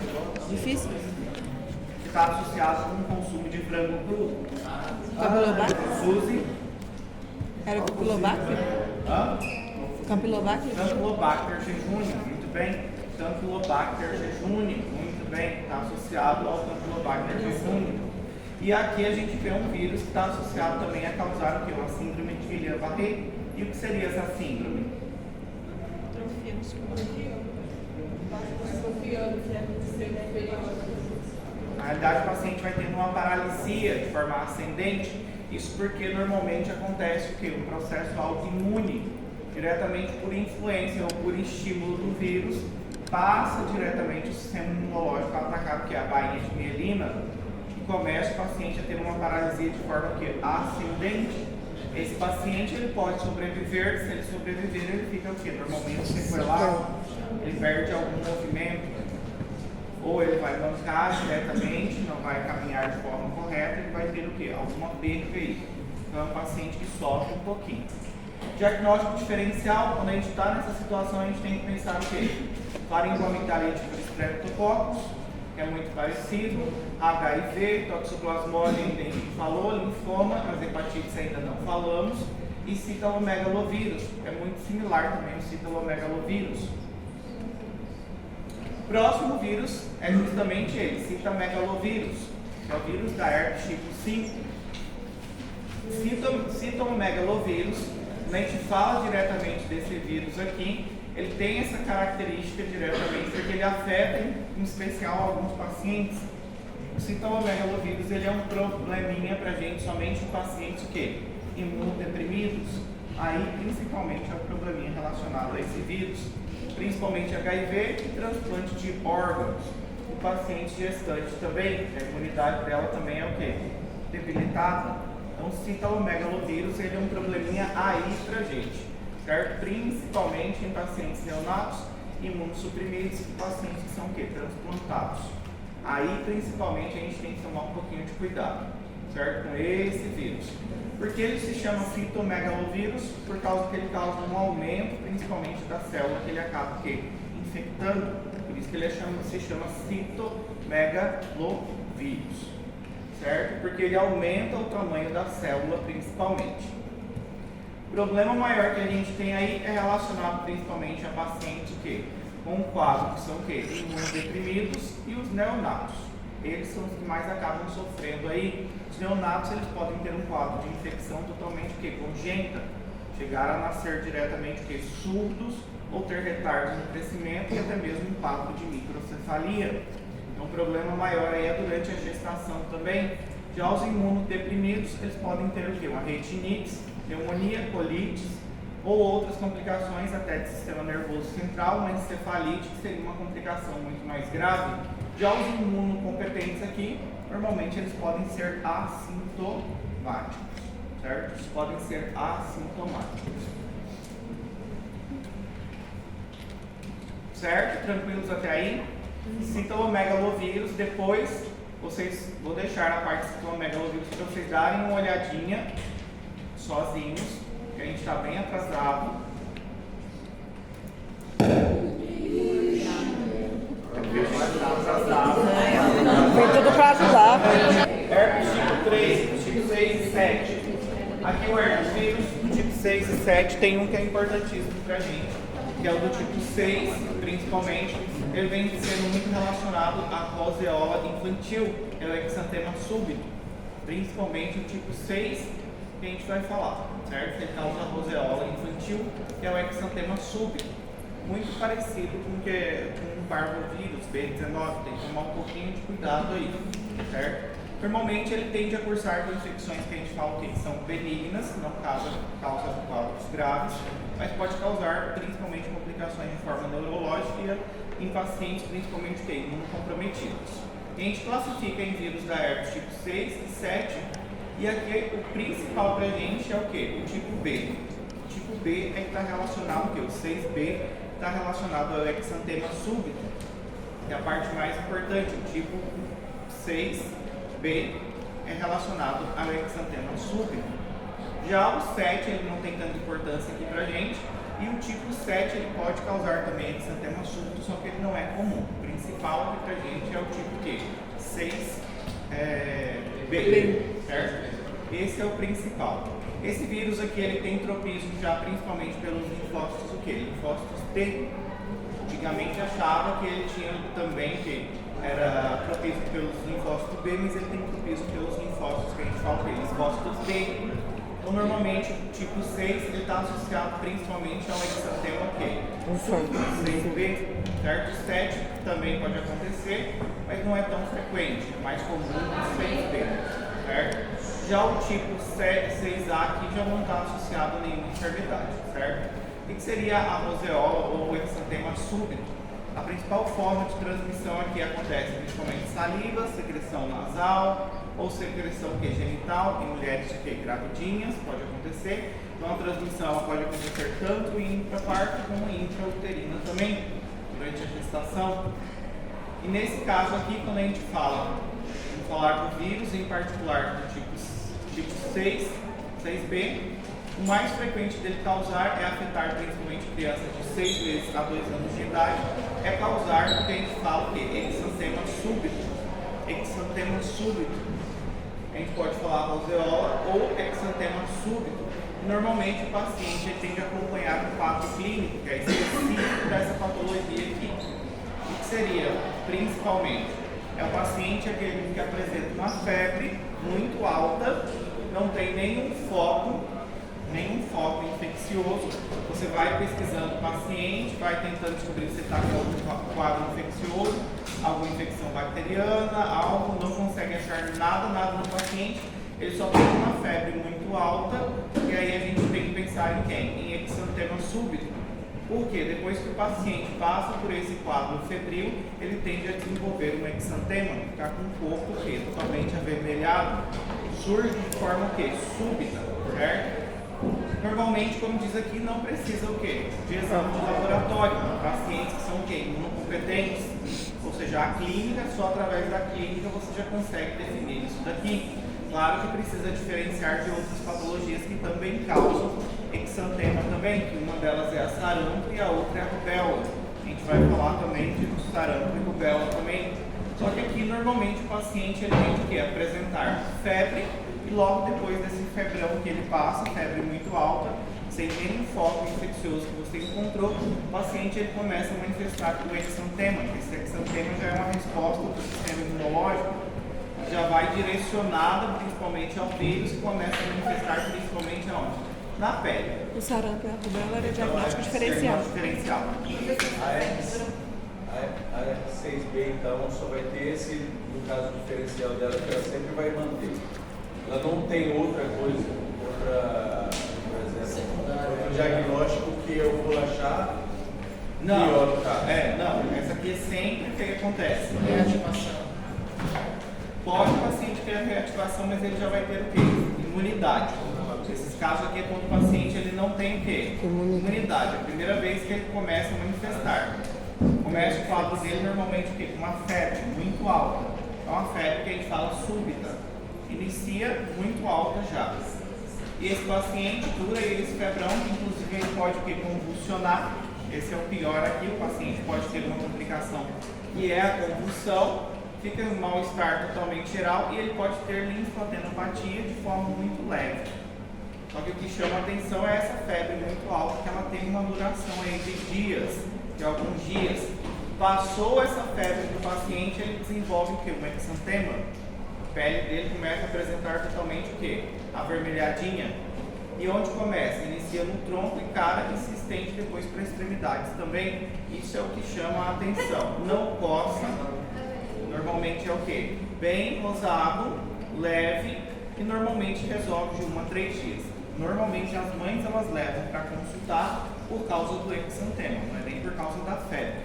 Difícil? Está associado com o consumo de frango cru. Campylobacter? Suzy? Era o Campylobacter? Campylobacter? Campylobacter jejuni, muito bem. Campylobacter jejuni, muito bem. Está associado ao Campylobacter jejuni. E aqui a gente vê um vírus que está associado também a causar o quê? Uma síndrome de Guillain-Barré. E o que seria essa síndrome? Na realidade, o paciente vai tendo uma paralisia de forma ascendente. Isso porque normalmente acontece o quê? Um processo autoimune, diretamente por influência ou por estímulo do vírus, passa diretamente o sistema imunológico a atacar o que? A bainha de mielina, e começa o paciente a ter uma paralisia de forma o quê? Ascendente. Esse paciente ele pode sobreviver, se ele sobreviver ele fica o quê? Normalmente sequelado, ele perde algum movimento, ou ele vai mancar diretamente, não vai caminhar de forma correta, ele vai ter o quê? Alguma perda aí. Então é um paciente que sofre um pouquinho. Diagnóstico diferencial, quando a gente está nessa situação, a gente tem que pensar o quê? Faringoamigdalite por Streptococcus, que é muito parecido, HIV, toxoplasmose, a gente falou, linfoma, as hepatites ainda não falamos, e citalomegalovírus, é muito similar também ao citalomegalovírus. O próximo vírus é justamente ele, citamegalovírus, que é o vírus da herpes tipo 5. Citomegalovírus, quando a gente fala diretamente desse vírus aqui, ele tem essa característica diretamente porque ele afeta em especial alguns pacientes. O citomegalovírus ele é um probleminha para a gente somente em pacientes o quê? Imunodeprimidos. Aí principalmente é o probleminha relacionado a esse vírus, principalmente HIV e transplante de órgãos. O paciente gestante também, a imunidade dela também é o quê? Debilitada. Então, o citomegalovírus ele é um probleminha aí pra gente, certo? Principalmente em pacientes neonatos, imunossuprimidos e pacientes que são o quê? Transplantados. Aí, principalmente, a gente tem que tomar um pouquinho de cuidado, certo? Com esse vírus. Por que ele se chama citomegalovírus? Por causa que ele causa um aumento, principalmente da célula que ele acaba o quê? Infectando. Por isso que ele se chama citomegalovírus. Certo? Porque ele aumenta o tamanho da célula principalmente. O problema maior que a gente tem aí é relacionado principalmente a pacientes que, com um quadro que são o quê? Imunodeprimidos e os neonatos. Eles são os que mais acabam sofrendo aí. Os neonatos eles podem ter um quadro de infecção totalmente o quê? Congênita. Chegar a nascer diretamente o quê? Surdos ou ter retardo no crescimento e até mesmo um quadro de microcefalia. Então, o problema maior aí é durante a gestação também. Já os imunodeprimidos, eles podem ter o quê? Uma retinite, pneumonia, colites ou outras complicações até do sistema nervoso central, uma encefalite, que seria uma complicação muito mais grave. Já os imunocompetentes aqui, normalmente eles podem ser assintomáticos, certo? Eles podem ser assintomáticos. Certo? Tranquilos até aí? Citomegalovírus, depois vou deixar a parte de citomegalovírus para vocês darem uma olhadinha sozinhos, que a gente está bem atrasado. Foi tudo para ajudar. Herpes tipo 3, tipo 6 e 7. Aqui o herpes vírus do tipo 6 e 7 tem um que é importantíssimo para a gente, que é o do tipo 6, principalmente. Ele vem sendo muito relacionado à roseola infantil, que é o exantema súbito, principalmente o tipo 6 que a gente vai falar, certo? Ele causa a roseola infantil, que é o exantema súbito, muito parecido com o parvovírus B19, tem que tomar um pouquinho de cuidado aí, certo? Normalmente ele tende a cursar com infecções que a gente fala que são benignas, não causam quadros graves, mas pode causar principalmente complicações de forma neurológica em pacientes principalmente imunocomprometidos. A gente classifica em vírus da herpes tipo 6 e 7, e aqui o principal para a gente é o que? O tipo B. O tipo B é que está relacionado ao que? O 6B está relacionado ao exantema súbito, que é a parte mais importante. O tipo 6B é relacionado ao exantema súbito. Já o 7 ele não tem tanta importância aqui pra gente, e o tipo 7 ele pode causar também exantema súbito, só que ele não é comum. O principal aqui pra gente é o tipo que 6B, certo? Esse é o principal. Esse vírus aqui ele tem tropismo já principalmente pelos linfócitos o quê? Linfócitos T. Antigamente achava que ele tinha também que era tropismo pelos linfócitos B, mas ele tem tropismo pelos linfócitos que a gente fala que linfócitos T. Então, normalmente, o tipo 6 está associado principalmente ao exantema Q. 6B, certo? 7 também pode acontecer, mas não é tão frequente, é mais comum o 6B, certo? Já o tipo 6A aqui já não está associado a nenhuma enfermidade, certo? O que seria a roseola ou o exantema súbito? A principal forma de transmissão aqui acontece principalmente saliva, secreção nasal ou secreção genital em mulheres gravidinhas, pode acontecer. Então a transmissão pode acontecer tanto intraparto como intrauterina também, durante a gestação. E nesse caso aqui, quando a gente vamos falar do vírus, em particular do tipo 6B, o mais frequente dele causar é afetar principalmente crianças de 6 meses a 2 anos de idade, é causar o que a gente fala que é exantema súbito. Exantema súbito. A gente pode falar roseola ou exantema súbito. Normalmente o paciente ele tem que acompanhar um quadro clínico, que é específico dessa patologia aqui. O que seria, principalmente? É o paciente aquele que apresenta uma febre muito alta, não tem nenhum foco infeccioso. Você vai pesquisando o paciente, vai tentando descobrir se está com algum quadro infeccioso, alguma infecção bacteriana, algo, não consegue achar nada no paciente, ele só tem uma febre muito alta, e aí a gente tem que pensar em quem? Em exantema súbito. Por quê? Depois que o paciente passa por esse quadro febril, ele tende a desenvolver um exantema, ficar com o corpo totalmente avermelhado, surge de forma súbita, certo? Normalmente, como diz aqui, não precisa de exame de laboratório. Pacientes que são imunocompetentes, ou seja, a clínica, só através da clínica você já consegue definir isso daqui. Claro que precisa diferenciar de outras patologias que também causam exantema também, que uma delas é a sarampo e a outra é a rubéola. A gente vai falar também de sarampo e rubéola também. Só que aqui, normalmente, o paciente ele tem que apresentar febre, e logo depois desse febrão que ele passa, febre muito alta, sem nenhum foco infeccioso que você encontrou, o paciente ele começa a manifestar o exantema. Esse exantema já é uma resposta do sistema imunológico, que já vai direcionada principalmente ao vírus, que começa a manifestar principalmente aonde? Na pele. O sarampo e a rubéola era diagnóstico diferencial. A F6B, então, só vai ter esse, no caso diferencial dela, que ela sempre vai manter. Ela não tem outra coisa, por exemplo, outro diagnóstico que eu vou achar pior no caso. Não, essa aqui é sempre o que acontece. Reativação. Pode o paciente ter a reativação, mas ele já vai ter o quê? Imunidade. Esses casos aqui é quando o paciente ele não tem o quê? Imunidade. É a primeira vez que ele começa a manifestar. Começa o quadro dele normalmente o quê? Com uma febre muito alta. É uma febre que a gente fala súbita. Inicia muito alta já. E esse paciente dura esse febrão, inclusive ele pode convulsionar. Esse é o pior aqui, o paciente pode ter uma complicação que é a convulsão, fica um mal-estar totalmente geral e ele pode ter linfadenopatia de forma muito leve. Só que o que chama a atenção é essa febre muito alta, que ela tem uma duração aí de dias, de alguns dias. Passou essa febre do paciente, ele desenvolve o quê? Um exantema. A pele dele começa a apresentar totalmente o quê? Avermelhadinha. E onde começa? Inicia no tronco e cara e se estende depois para extremidades também. Isso é o que chama a atenção. Não coça. Normalmente é o quê? Bem rosado, leve e normalmente resolve de 1 a 3 dias. Normalmente as mães elas levam para consultar por causa do exantema, não é nem por causa da febre.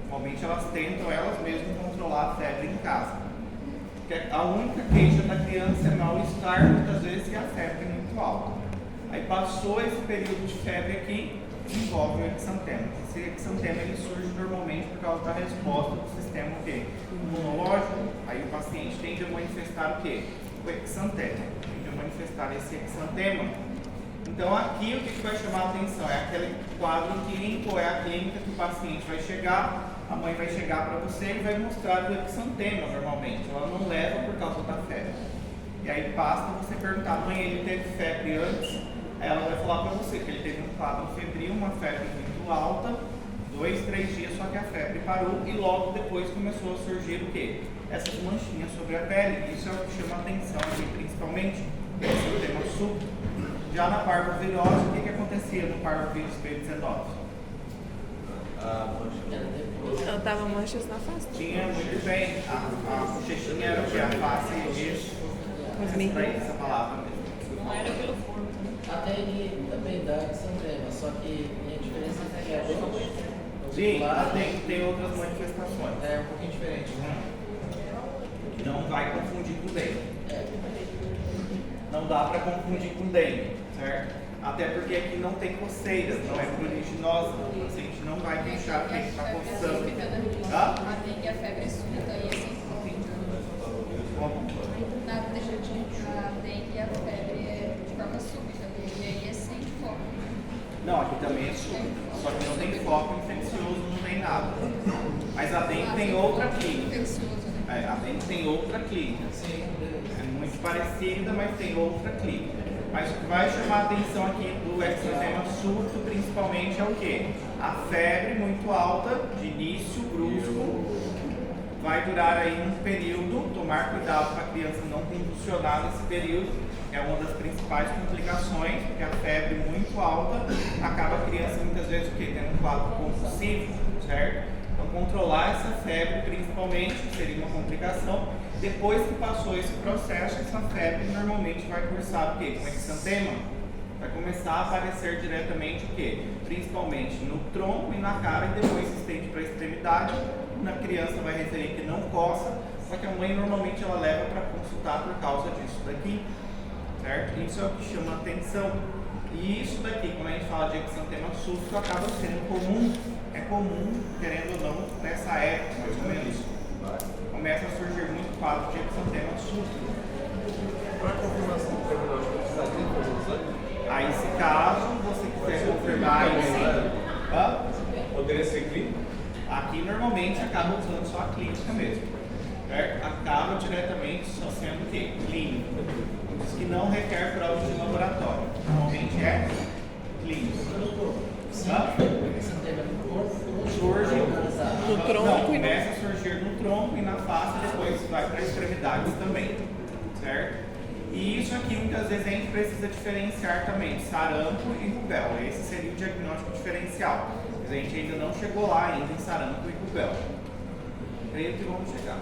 Normalmente elas tentam elas mesmas controlar a febre em casa. A única queixa da criança é mal-estar, muitas vezes, e a febre é muito alta. Aí passou esse período de febre aqui, desenvolve o exantema. Esse exantema ele surge normalmente por causa da resposta do sistema imunológico. Aí o paciente tende a manifestar o quê? O exantema. Tende a manifestar esse exantema. Então aqui o que vai chamar a atenção? É aquele quadro clínico, ou é a clínica que o paciente vai chegar, a mãe vai chegar para você e vai mostrar o exantema normalmente. Ela não leva por causa da febre. E aí basta você perguntar, mãe, ele teve febre antes? Aí ela vai falar para você que ele teve um quadro febril, uma febre muito alta, 2, 3 dias, só que a febre parou e logo depois começou a surgir o quê? Essas manchinhas sobre a pele. Isso é o que chama a atenção aqui, principalmente, o exantema súbito. Já na parvovirose, o que acontecia no parvovírus P19? Ela dava manchas na face. Tinha muito bem. A bochechinha era o que? A face essa palavra mesmo. Não era pelo corpo. Até ele também dá exantema, só que a diferença é que a dente Sim, a dengue tem outras manifestações. é um pouquinho diferente. Não vai confundir com dengue. Não dá para confundir com dengue, certo? Até porque aqui não tem coceiras, não é pruriginosa. O paciente não vai queixar que está coçando. Tá? A dengue e a febre é súbita e assim nada deixa de a dengue e a febre é de forma súbita, e aí é sem foco. Não, aqui também é súbita. Só que não tem foco infeccioso, não tem nada. Mas a dengue tem outra clínica. Infeccioso, né? A dengue tem outra clínica. Sim, É muito parecida, mas tem outra clínica. Mas o que vai chamar a atenção aqui do exantema súbito, principalmente, é o quê? A febre muito alta, de início brusco, vai durar aí um período. Tomar cuidado para a criança não convulsionar nesse período, é uma das principais complicações, porque a febre muito alta acaba a criança muitas vezes o quê? Tendo um quadro convulsivo, certo? Então, controlar essa febre, principalmente, seria uma complicação. Depois que passou esse processo, essa febre normalmente vai cursar o quê? Com exantema. Vai começar a aparecer diretamente o quê? Principalmente no tronco e na cara, e depois se estende para a extremidade. Na criança vai referir que não coça, só que a mãe normalmente ela leva para consultar por causa disso daqui, certo? Isso é o que chama atenção. E isso daqui, quando a gente fala de exantema súbito, acaba sendo comum. É comum, querendo ou não, nessa época, mais ou menos, começa a surgir muito quadro de exantema súbito. Para confirmação do diagnóstico, precisaria fazer o exame? Aí, se caso você quiser confirmar, aí sim. Poderia ser clínico? Aqui normalmente acaba usando só a clínica mesmo, certo? Acaba diretamente só sendo o quê? Clínico. Diz que não requer prova de laboratório. Normalmente é clínico. Surge No tronco não, e no... começa a surgir no tronco e na face, depois vai para extremidades também, certo? E isso aqui muitas vezes a gente precisa diferenciar também sarampo e rubéola. Esse seria o diagnóstico diferencial. Mas a gente ainda não chegou lá ainda em sarampo e rubéola. Creio que vamos chegar.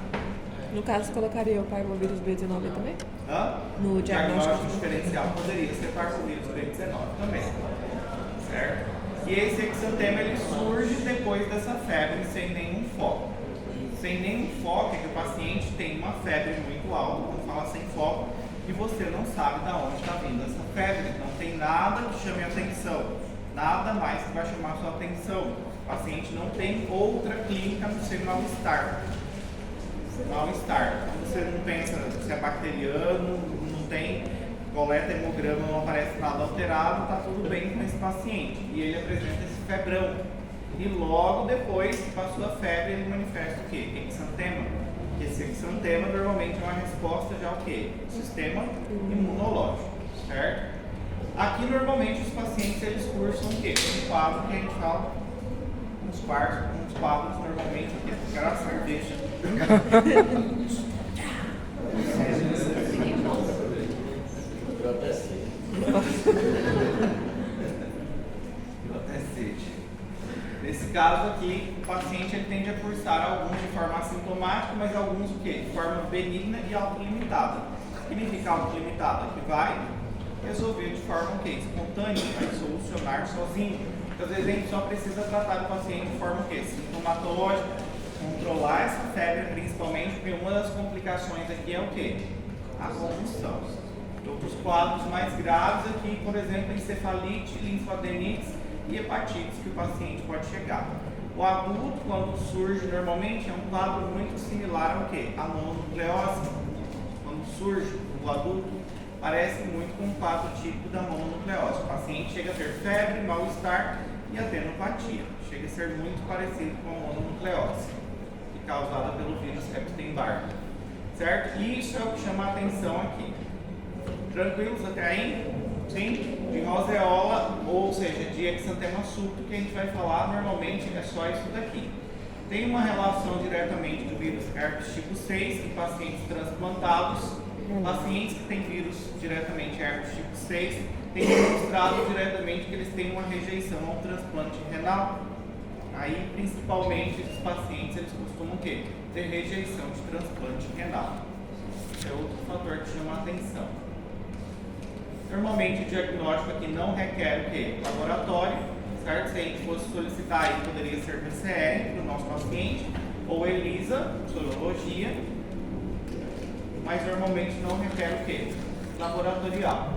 No caso, colocaria o parvovírus B19 também? No diagnóstico diferencial poderia ser parvovírus B19 também, certo? E esse exantema ele surge depois dessa febre sem nenhum foco. Sem nenhum foco é que o paciente tem uma febre muito alta, vamos falar sem foco, e você não sabe de onde está vindo essa febre. Não tem nada que chame a atenção, nada mais que vai chamar a sua atenção. O paciente não tem outra clínica no seu mal-estar. Mal-estar. Você não pensa se é bacteriano, não tem coleta hemograma, não aparece nada alterado, está tudo bem com esse paciente. E ele apresenta esse febrão. E logo depois que passou a febre, ele manifesta o quê? Exantema. Esse exantema normalmente é uma resposta já ao quê? Sistema imunológico, certo? Aqui normalmente os pacientes eles cursam o quê? Um quadro que a gente fala, uns quadros normalmente aqui, era a cerveja. Eu até sei. Nesse caso aqui, o paciente ele tende a cursar alguns de forma assintomática, mas alguns o quê? De forma benigna e autolimitada. O que significa autolimitada? Que vai resolver de forma o quê? Espontânea, vai solucionar sozinho. Às vezes a gente só precisa tratar o paciente de forma o quê? Sintomatológica, controlar essa febre principalmente, porque uma das complicações aqui é o quê? A convulsão. Outros quadros mais graves aqui, por exemplo, encefalite, linfadenites e hepatites que o paciente pode chegar. O adulto, quando surge normalmente, é um quadro muito similar ao quê? A mononucleose. Quando surge o adulto, parece muito com um quadro típico da mononucleose. O paciente chega a ter febre, mal-estar e adenopatia. Chega a ser muito parecido com a mononucleose, causada pelo vírus Epstein-Barr. Certo? E isso é o que chama a atenção aqui. Tranquilos até aí? Sim? De roseola, ou seja, de exantema súbito, que a gente vai falar normalmente é só isso daqui. Tem uma relação diretamente do vírus herpes tipo 6 em pacientes transplantados. Pacientes que têm vírus diretamente herpes tipo 6 têm demonstrado diretamente que eles têm uma rejeição ao transplante renal. Aí, principalmente, esses pacientes, eles costumam o quê? Ter rejeição de transplante renal. Esse é outro fator que chama a atenção. Normalmente, o diagnóstico aqui não requer o quê? Laboratório, certo? Se a gente fosse solicitar aí, poderia ser PCR para o nosso paciente, ou ELISA, sorologia, mas normalmente não requer o quê? Laboratorial.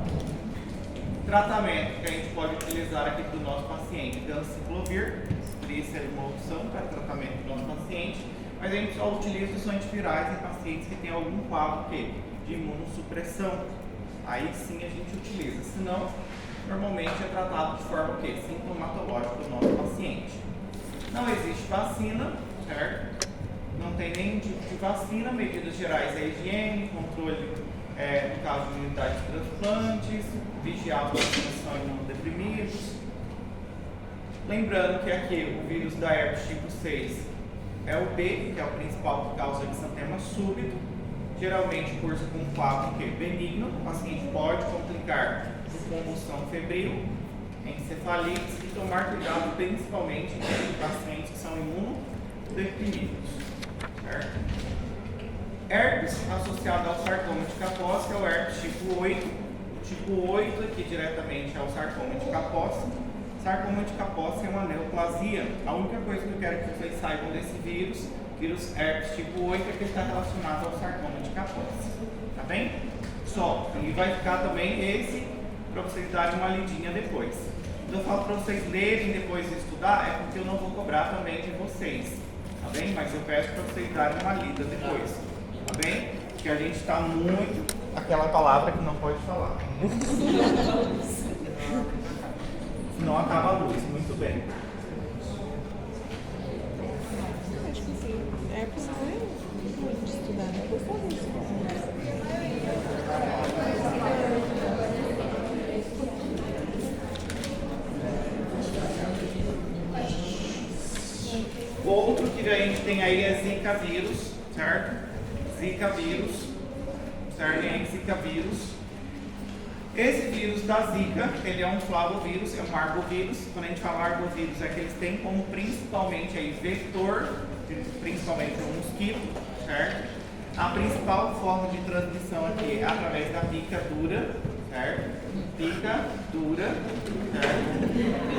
Tratamento que a gente pode utilizar aqui para o nosso paciente, ganciclovir, poderia ser uma opção para tratamento do nosso paciente, mas a gente só utiliza os antivirais em pacientes que têm algum quadro de imunossupressão. Aí sim a gente utiliza, senão normalmente é tratado de forma sintomatológica do nosso paciente. Não existe vacina, certo? Não tem nenhum tipo de vacina, medidas gerais é higiene, controle no caso de unidade de transplantes, vigiar a vacinação em imunodeprimidos. Lembrando que aqui o vírus da herpes tipo 6 é o B, que é o principal que causa exantema súbito. Geralmente cursa com um quadro benigno, o paciente pode complicar por convulsão febril, encefalites e tomar cuidado principalmente em pacientes que são imunodeprimidos. Certo? Herpes associado ao sarcoma de Kaposi, que é o herpes tipo 8. O tipo 8 aqui diretamente é o sarcoma de Kaposi. Sarcoma de Kaposi é uma neoplasia. A única coisa que eu quero que vocês saibam desse vírus herpes tipo 8, é que está relacionado ao sarcoma de Kaposi. Tá bem? Só. E vai ficar também esse para vocês darem uma lidinha depois. Quando eu falo para vocês lerem depois e estudar, é porque eu não vou cobrar também de vocês. Tá bem? Mas eu peço para vocês darem uma lida depois. Tá bem? Porque a gente está muito aquela palavra que não pode falar. Senão acaba a luz. Muito bem. Acho que sim. É possível estudar, né? Eu gostava disso. Outro que a gente tem aí é Zika vírus, certo? Zika vírus, certo? Zika vírus. Esse vírus da Zika, ele é um flavovírus, é um arbovírus. Quando a gente fala arbovírus, é que eles têm como principalmente aí vetor, principalmente o mosquito, certo? A principal forma de transmissão aqui é através da picadura, certo? Picadura, certo?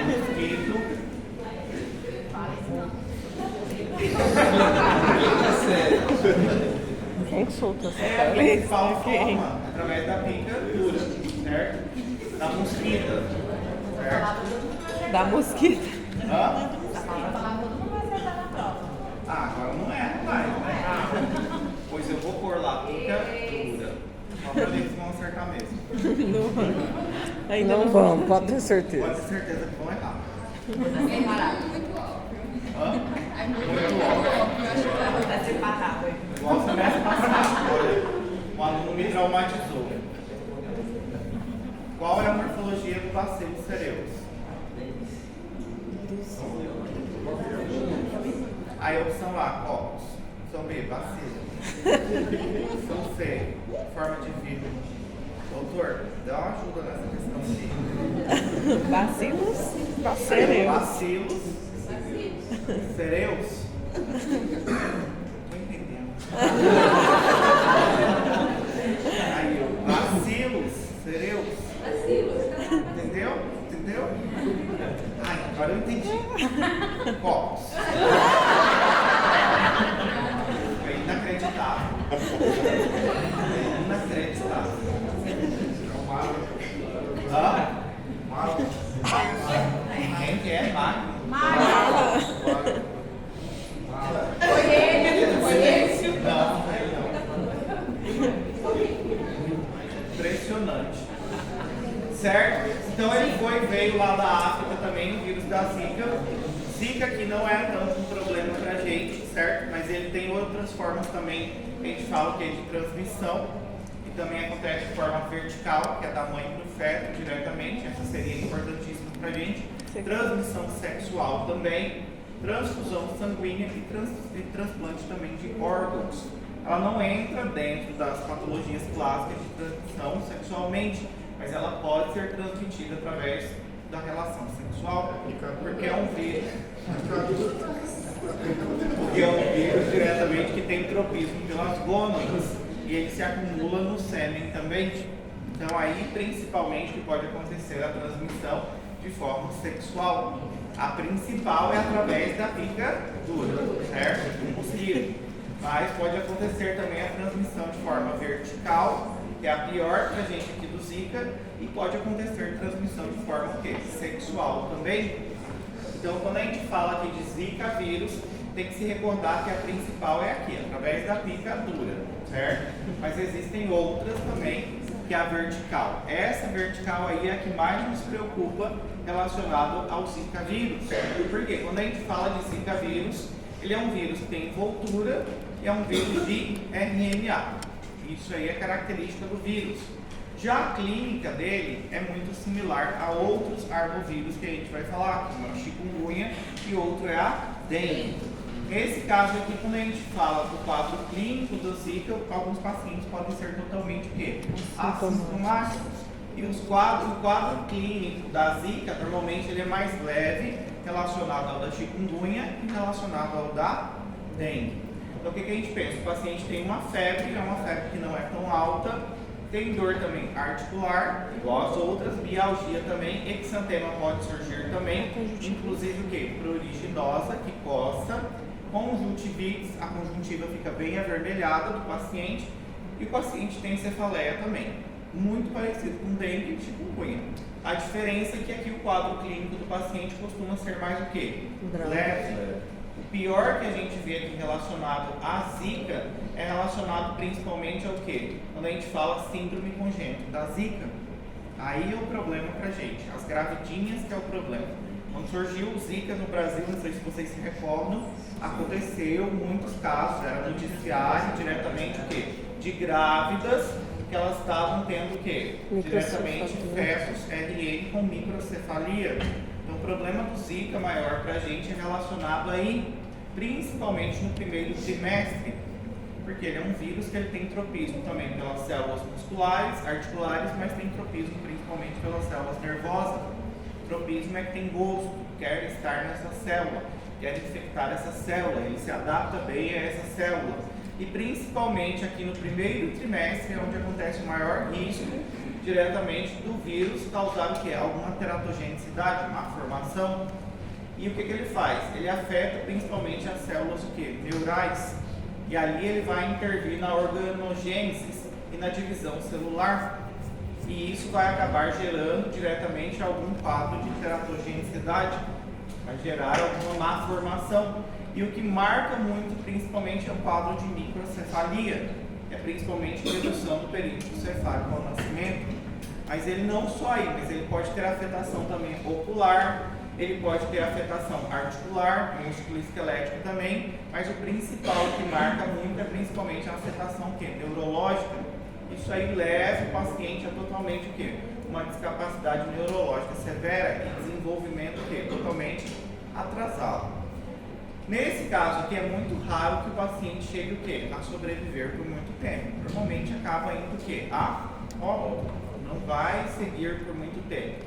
Mosquito. Quem solta essa É a principal forma, através da picadura, certo? Da mosquita, certo? Da mosquita. Hã? Agora não vai, né? Pois eu vou pôr lá, picadura. Só pra ver se vão acertar mesmo. Ainda não vamos, pode ter certeza. Pode ter certeza que vão errar. Muito óbvio. Hã? Muito óbvio. Vai ser parado. Igual o semestre passado, olha, o aluno me traumatizou. Qual é a morfologia do bacillus cereus? Aí a opção A, copos. Opção B, bacillus. Opção C, forma de vidro. Doutor, dá uma ajuda nessa questão aqui. Bacilos? Bacereus. Bacilos. Cereus? Tô entendendo. Aí, ó. Bacilos. Cereus. Entendeu? Entendeu? Ai, agora eu entendi. Copos. É inacreditável. É inacreditável. Hã? Quem que é? Magno? Foi ele. Não. Impressionante. Certo? Então ele veio lá da África também, o vírus da Zika. Zika que não é tanto um problema pra gente, certo? Mas ele tem outras formas também, que a gente fala que é de transmissão. E também acontece de forma vertical, que é da mãe para o feto diretamente. Essa seria importantíssima pra gente. Transmissão sexual também. Transfusão sanguínea e transplante também de órgãos. Ela não entra dentro das patologias clássicas de transmissão sexualmente, mas ela pode ser transmitida através da relação sexual, porque é um vírus. Porque é um vírus diretamente que tem tropismo pelas gônadas e ele se acumula no sêmen também. Então aí principalmente que pode acontecer a transmissão de forma sexual. A principal é através da picadura, certo? Do mosquito. Mas pode acontecer também a transmissão de forma vertical, que é a pior pra gente aqui do Zika, e pode acontecer transmissão de forma o quê? Sexual também. Então quando a gente fala aqui de Zika vírus, tem que se recordar que a principal é aqui, através da picadura, certo? Mas existem outras também, que é a vertical. Essa vertical aí é a que mais nos preocupa relacionado ao Zika vírus. Porque quando a gente fala de Zika vírus, ele é um vírus que tem envoltura e é um vírus de RNA. Isso aí é característica do vírus. Já a clínica dele é muito similar a outros arbovírus que a gente vai falar, como a chikungunya e outro é a dengue. Nesse caso aqui, quando a gente fala do quadro clínico do Zika, alguns pacientes podem ser totalmente o quê? Assintomáticos. E o quadro clínico da Zika, normalmente ele é mais leve, relacionado ao da chikungunya e relacionado ao da dengue. Então o que a gente pensa? O paciente tem uma febre, é uma febre que não é tão alta, tem dor também articular, igual as outras, mialgia também, exantema pode surgir também, inclusive o que? Pruriginosa, que coça, conjuntivites, a conjuntiva fica bem avermelhada do paciente e o paciente tem cefaleia também, muito parecido com dengue e chikungunya. A diferença é que aqui o quadro clínico do paciente costuma ser mais o que? Leve. O pior que a gente vê aqui relacionado à Zika é relacionado principalmente ao quê? Quando a gente fala síndrome congênita da Zika, aí é o problema pra gente, as gravidinhas que é o problema. Quando surgiu o Zika no Brasil, não sei se vocês se recordam, aconteceu muitos casos, era noticiário diretamente o quê? De grávidas que elas estavam tendo o quê? Diretamente fetos RN com microcefalia. Então o problema do Zika maior pra gente é relacionado aí, principalmente no primeiro trimestre, porque ele é um vírus que ele tem tropismo também pelas células musculares, articulares, mas tem tropismo principalmente pelas células nervosas. Tropismo é que tem gosto, quer estar nessa célula, quer infectar essa célula, ele se adapta bem a essa célula. E principalmente aqui no primeiro trimestre é onde acontece o maior risco diretamente do vírus causar o que? Alguma teratogenicidade, uma formação. E o que ele faz? Ele afeta principalmente as células o que? Neurais. E ali ele vai intervir na organogênese e na divisão celular. E isso vai acabar gerando diretamente algum quadro de teratogenicidade, vai gerar alguma má formação. E o que marca muito, principalmente, é o quadro de microcefalia, que é principalmente redução do perímetro cefálico ao nascimento. Mas ele não só aí, mas ele pode ter afetação também ocular, ele pode ter afetação articular, músculo-esquelética também, mas o principal que marca muito é principalmente a afetação que? Neurológica. Isso aí leva o paciente a totalmente o quê? Uma discapacidade neurológica severa e desenvolvimento o quê? Totalmente atrasado. Nesse caso aqui é muito raro que o paciente chegue o quê? A sobreviver por muito tempo. Normalmente acaba indo o quê? A óbito. Não vai seguir por muito tempo.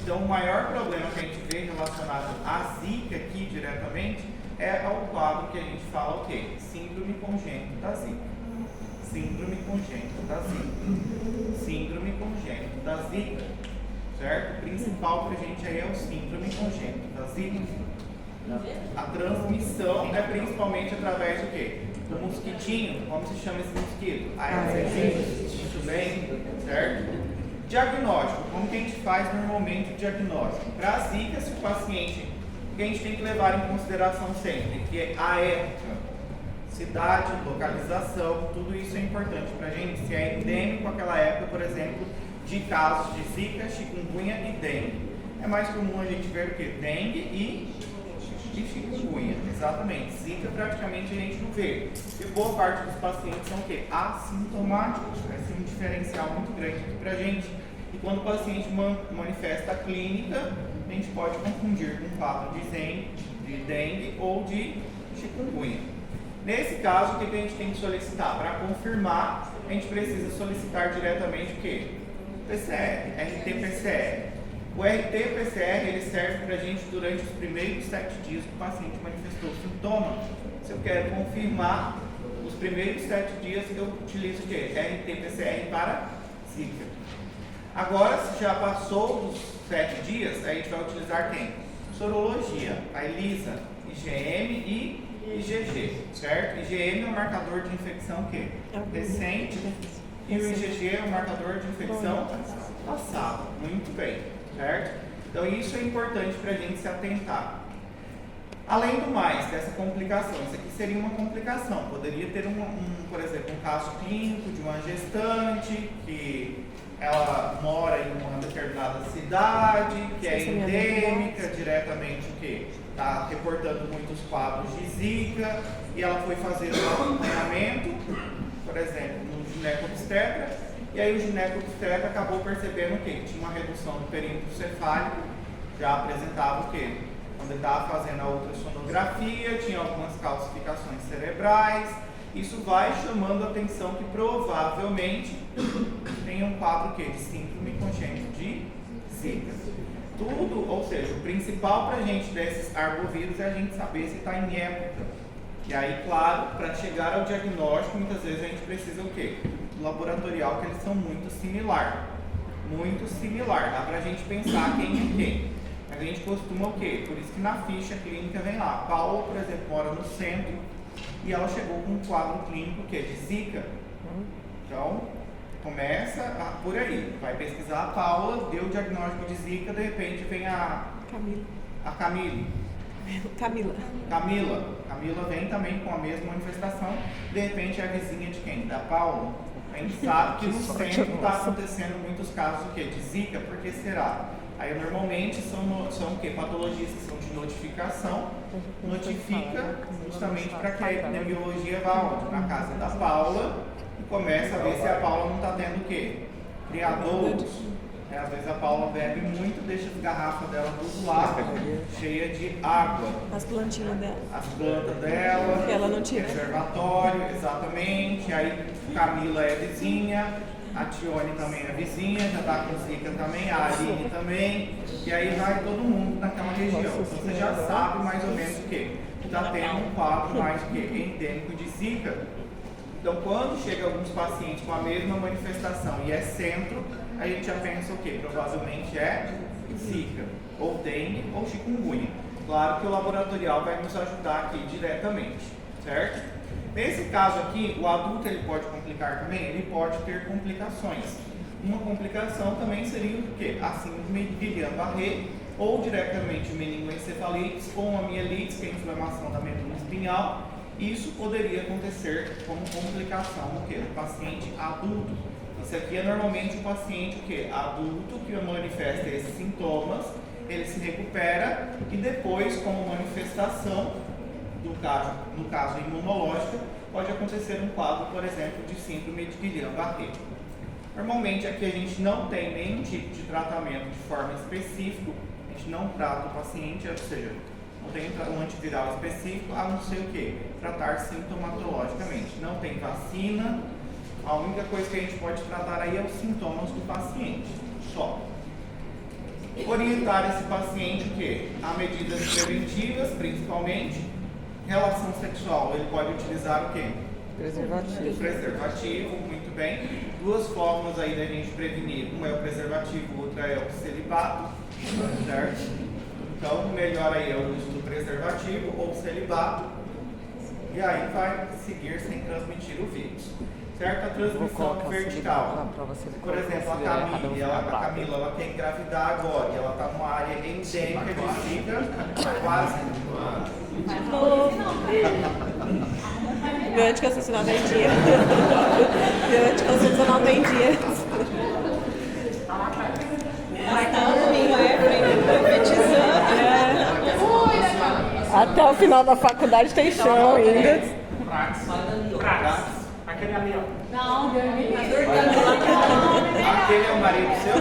Então o maior problema que a gente vê relacionado à Zika aqui diretamente é ao quadro que a gente fala o quê? Síndrome congênita da Zika. Síndrome congênita da Zika. Síndrome congênita da Zika. Certo? O principal pra gente aí é o síndrome congênita da Zika. A transmissão é principalmente através do quê? Do mosquitinho. Como se chama esse mosquito? Aedes. Muito bem, certo? Diagnóstico. Como que a gente faz normalmente o diagnóstico? Para a Zika, se o paciente, o que a gente tem que levar em consideração sempre, que é a época, cidade, localização, tudo isso é importante para a gente. Se é endêmico aquela época, por exemplo, de casos de Zika, chikungunya e dengue. É mais comum a gente ver o que? Dengue e chikungunya, exatamente. Zika praticamente a gente não vê. E boa parte dos pacientes são o quê? Assintomáticos. Esse é um diferencial muito grande aqui pra gente. E quando o paciente manifesta a clínica, a gente pode confundir com um quadro de dengue ou de chikungunya. Nesse caso, o que a gente tem que solicitar? Para confirmar, a gente precisa solicitar diretamente o quê? PCR, RT-PCR. O RT-PCR ele serve para a gente durante os primeiros 7 dias que o paciente manifestou sintoma. Se eu quero confirmar os primeiros 7 dias, eu utilizo o quê? RT-PCR para Zika. Agora, se já passou dos 7 dias, a gente vai utilizar quem? Sorologia, a ELISA, IgM e IgG, certo? IgM é um marcador de infecção que? Recente. E o IgG é um marcador de infecção passada. Muito bem. Certo? Então isso é importante para a gente se atentar. Além do mais, dessa complicação, isso aqui seria uma complicação. Poderia ter por exemplo, um caso clínico de uma gestante que ela mora em uma determinada cidade, que é endêmica, diretamente o que está reportando muitos quadros de Zika, e ela foi fazer um acompanhamento, por exemplo, no ginecobstetra, e aí o ginecobstetra acabou percebendo o quê? Que tinha uma redução do perímetro cefálico, já apresentava o quê? Quando ele estava fazendo a ultrassonografia, tinha algumas calcificações cerebrais. Isso vai chamando a atenção que provavelmente tem um quadro que de síndrome congênito de Zika. Tudo, ou seja, o principal para a gente desses arbovírus é a gente saber se está em época. E aí, claro, para chegar ao diagnóstico, muitas vezes a gente precisa o quê? Do laboratorial, que eles são muito similar. Muito similar. Dá para a gente pensar quem é quem. Mas a gente costuma o quê? Por isso que na ficha clínica vem lá. A Paula, por exemplo, mora no centro e ela chegou com um quadro clínico que é de Zika. Então, começa por aí. Vai pesquisar a Paula, deu o diagnóstico de Zika, de repente vem a Camila. Camila vem também com a mesma manifestação, de repente é a vizinha de quem? Da Paula. A gente sabe que no centro está acontecendo muitos casos de Zika, por que será? Aí normalmente são o quê? Patologias que são de notificação, notifica justamente para que a epidemiologia vá na casa da Paula e começa a ver se a Paula não está tendo o quê? Criadouros. Às vezes a Paula bebe muito, deixa as garrafas dela tudo lá, cheia de água. As plantinhas dela. As plantas dela. Que ela não tira. Reservatório, exatamente. Aí Camila é vizinha, a Tione também é vizinha, já está com Zika também, a Aline também. E aí vai todo mundo naquela região. Então você já sabe mais ou menos o quê? Está tendo um quadro mais o quê? Endêmico de Zika. Então quando chega alguns pacientes com a mesma manifestação e é centro, a gente já pensa o quê? Provavelmente é Zika, ou dengue, ou chikungunya. Claro que o laboratorial vai nos ajudar aqui diretamente, certo? Nesse caso aqui, o adulto ele pode complicar também? Ele pode ter complicações. Uma complicação também seria o quê? A síndrome de Guillain-Barré, ou diretamente meningoencefalite, ou uma mielite, que é a inflamação da medula espinhal. Isso poderia acontecer como complicação no quê? No paciente adulto. Isso aqui é normalmente o paciente adulto que manifesta esses sintomas, ele se recupera e depois, como manifestação, no caso imunológica, pode acontecer um quadro, por exemplo, de síndrome de Guillain-Barré. Normalmente aqui a gente não tem nenhum tipo de tratamento de forma específica, a gente não trata o paciente, ou seja, não tem um antiviral específico, a não ser o quê? Tratar sintomatologicamente. Não tem vacina. A única coisa que a gente pode tratar aí é os sintomas do paciente, só. Orientar esse paciente o quê? A medidas preventivas, principalmente. Relação sexual, ele pode utilizar o quê? Preservativo, muito bem. Duas formas aí da gente prevenir. Uma é o preservativo, outra é o celibato, certo? Então, o melhor aí é o uso do preservativo ou celibato. E aí vai seguir sem transmitir o vírus. Certo? A transmissão vertical. Por exemplo, a Camila ela quer engravidar agora e ela está numa área endêmica de Zika, quase. Meu anticoncepcional tem dia. Meu anticoncepcional tem dia. Até o final da faculdade tem chão ainda. Aquele ali, ó. Não, aquele é o marido seu?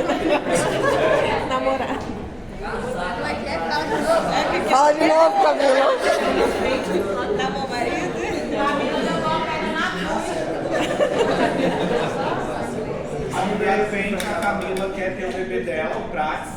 Namorado. Como é que é? Fala de novo. Fala de novo, Camila. Tá bom, marido? A mulher vem que a Camila quer ter o bebê dela, o Praxis,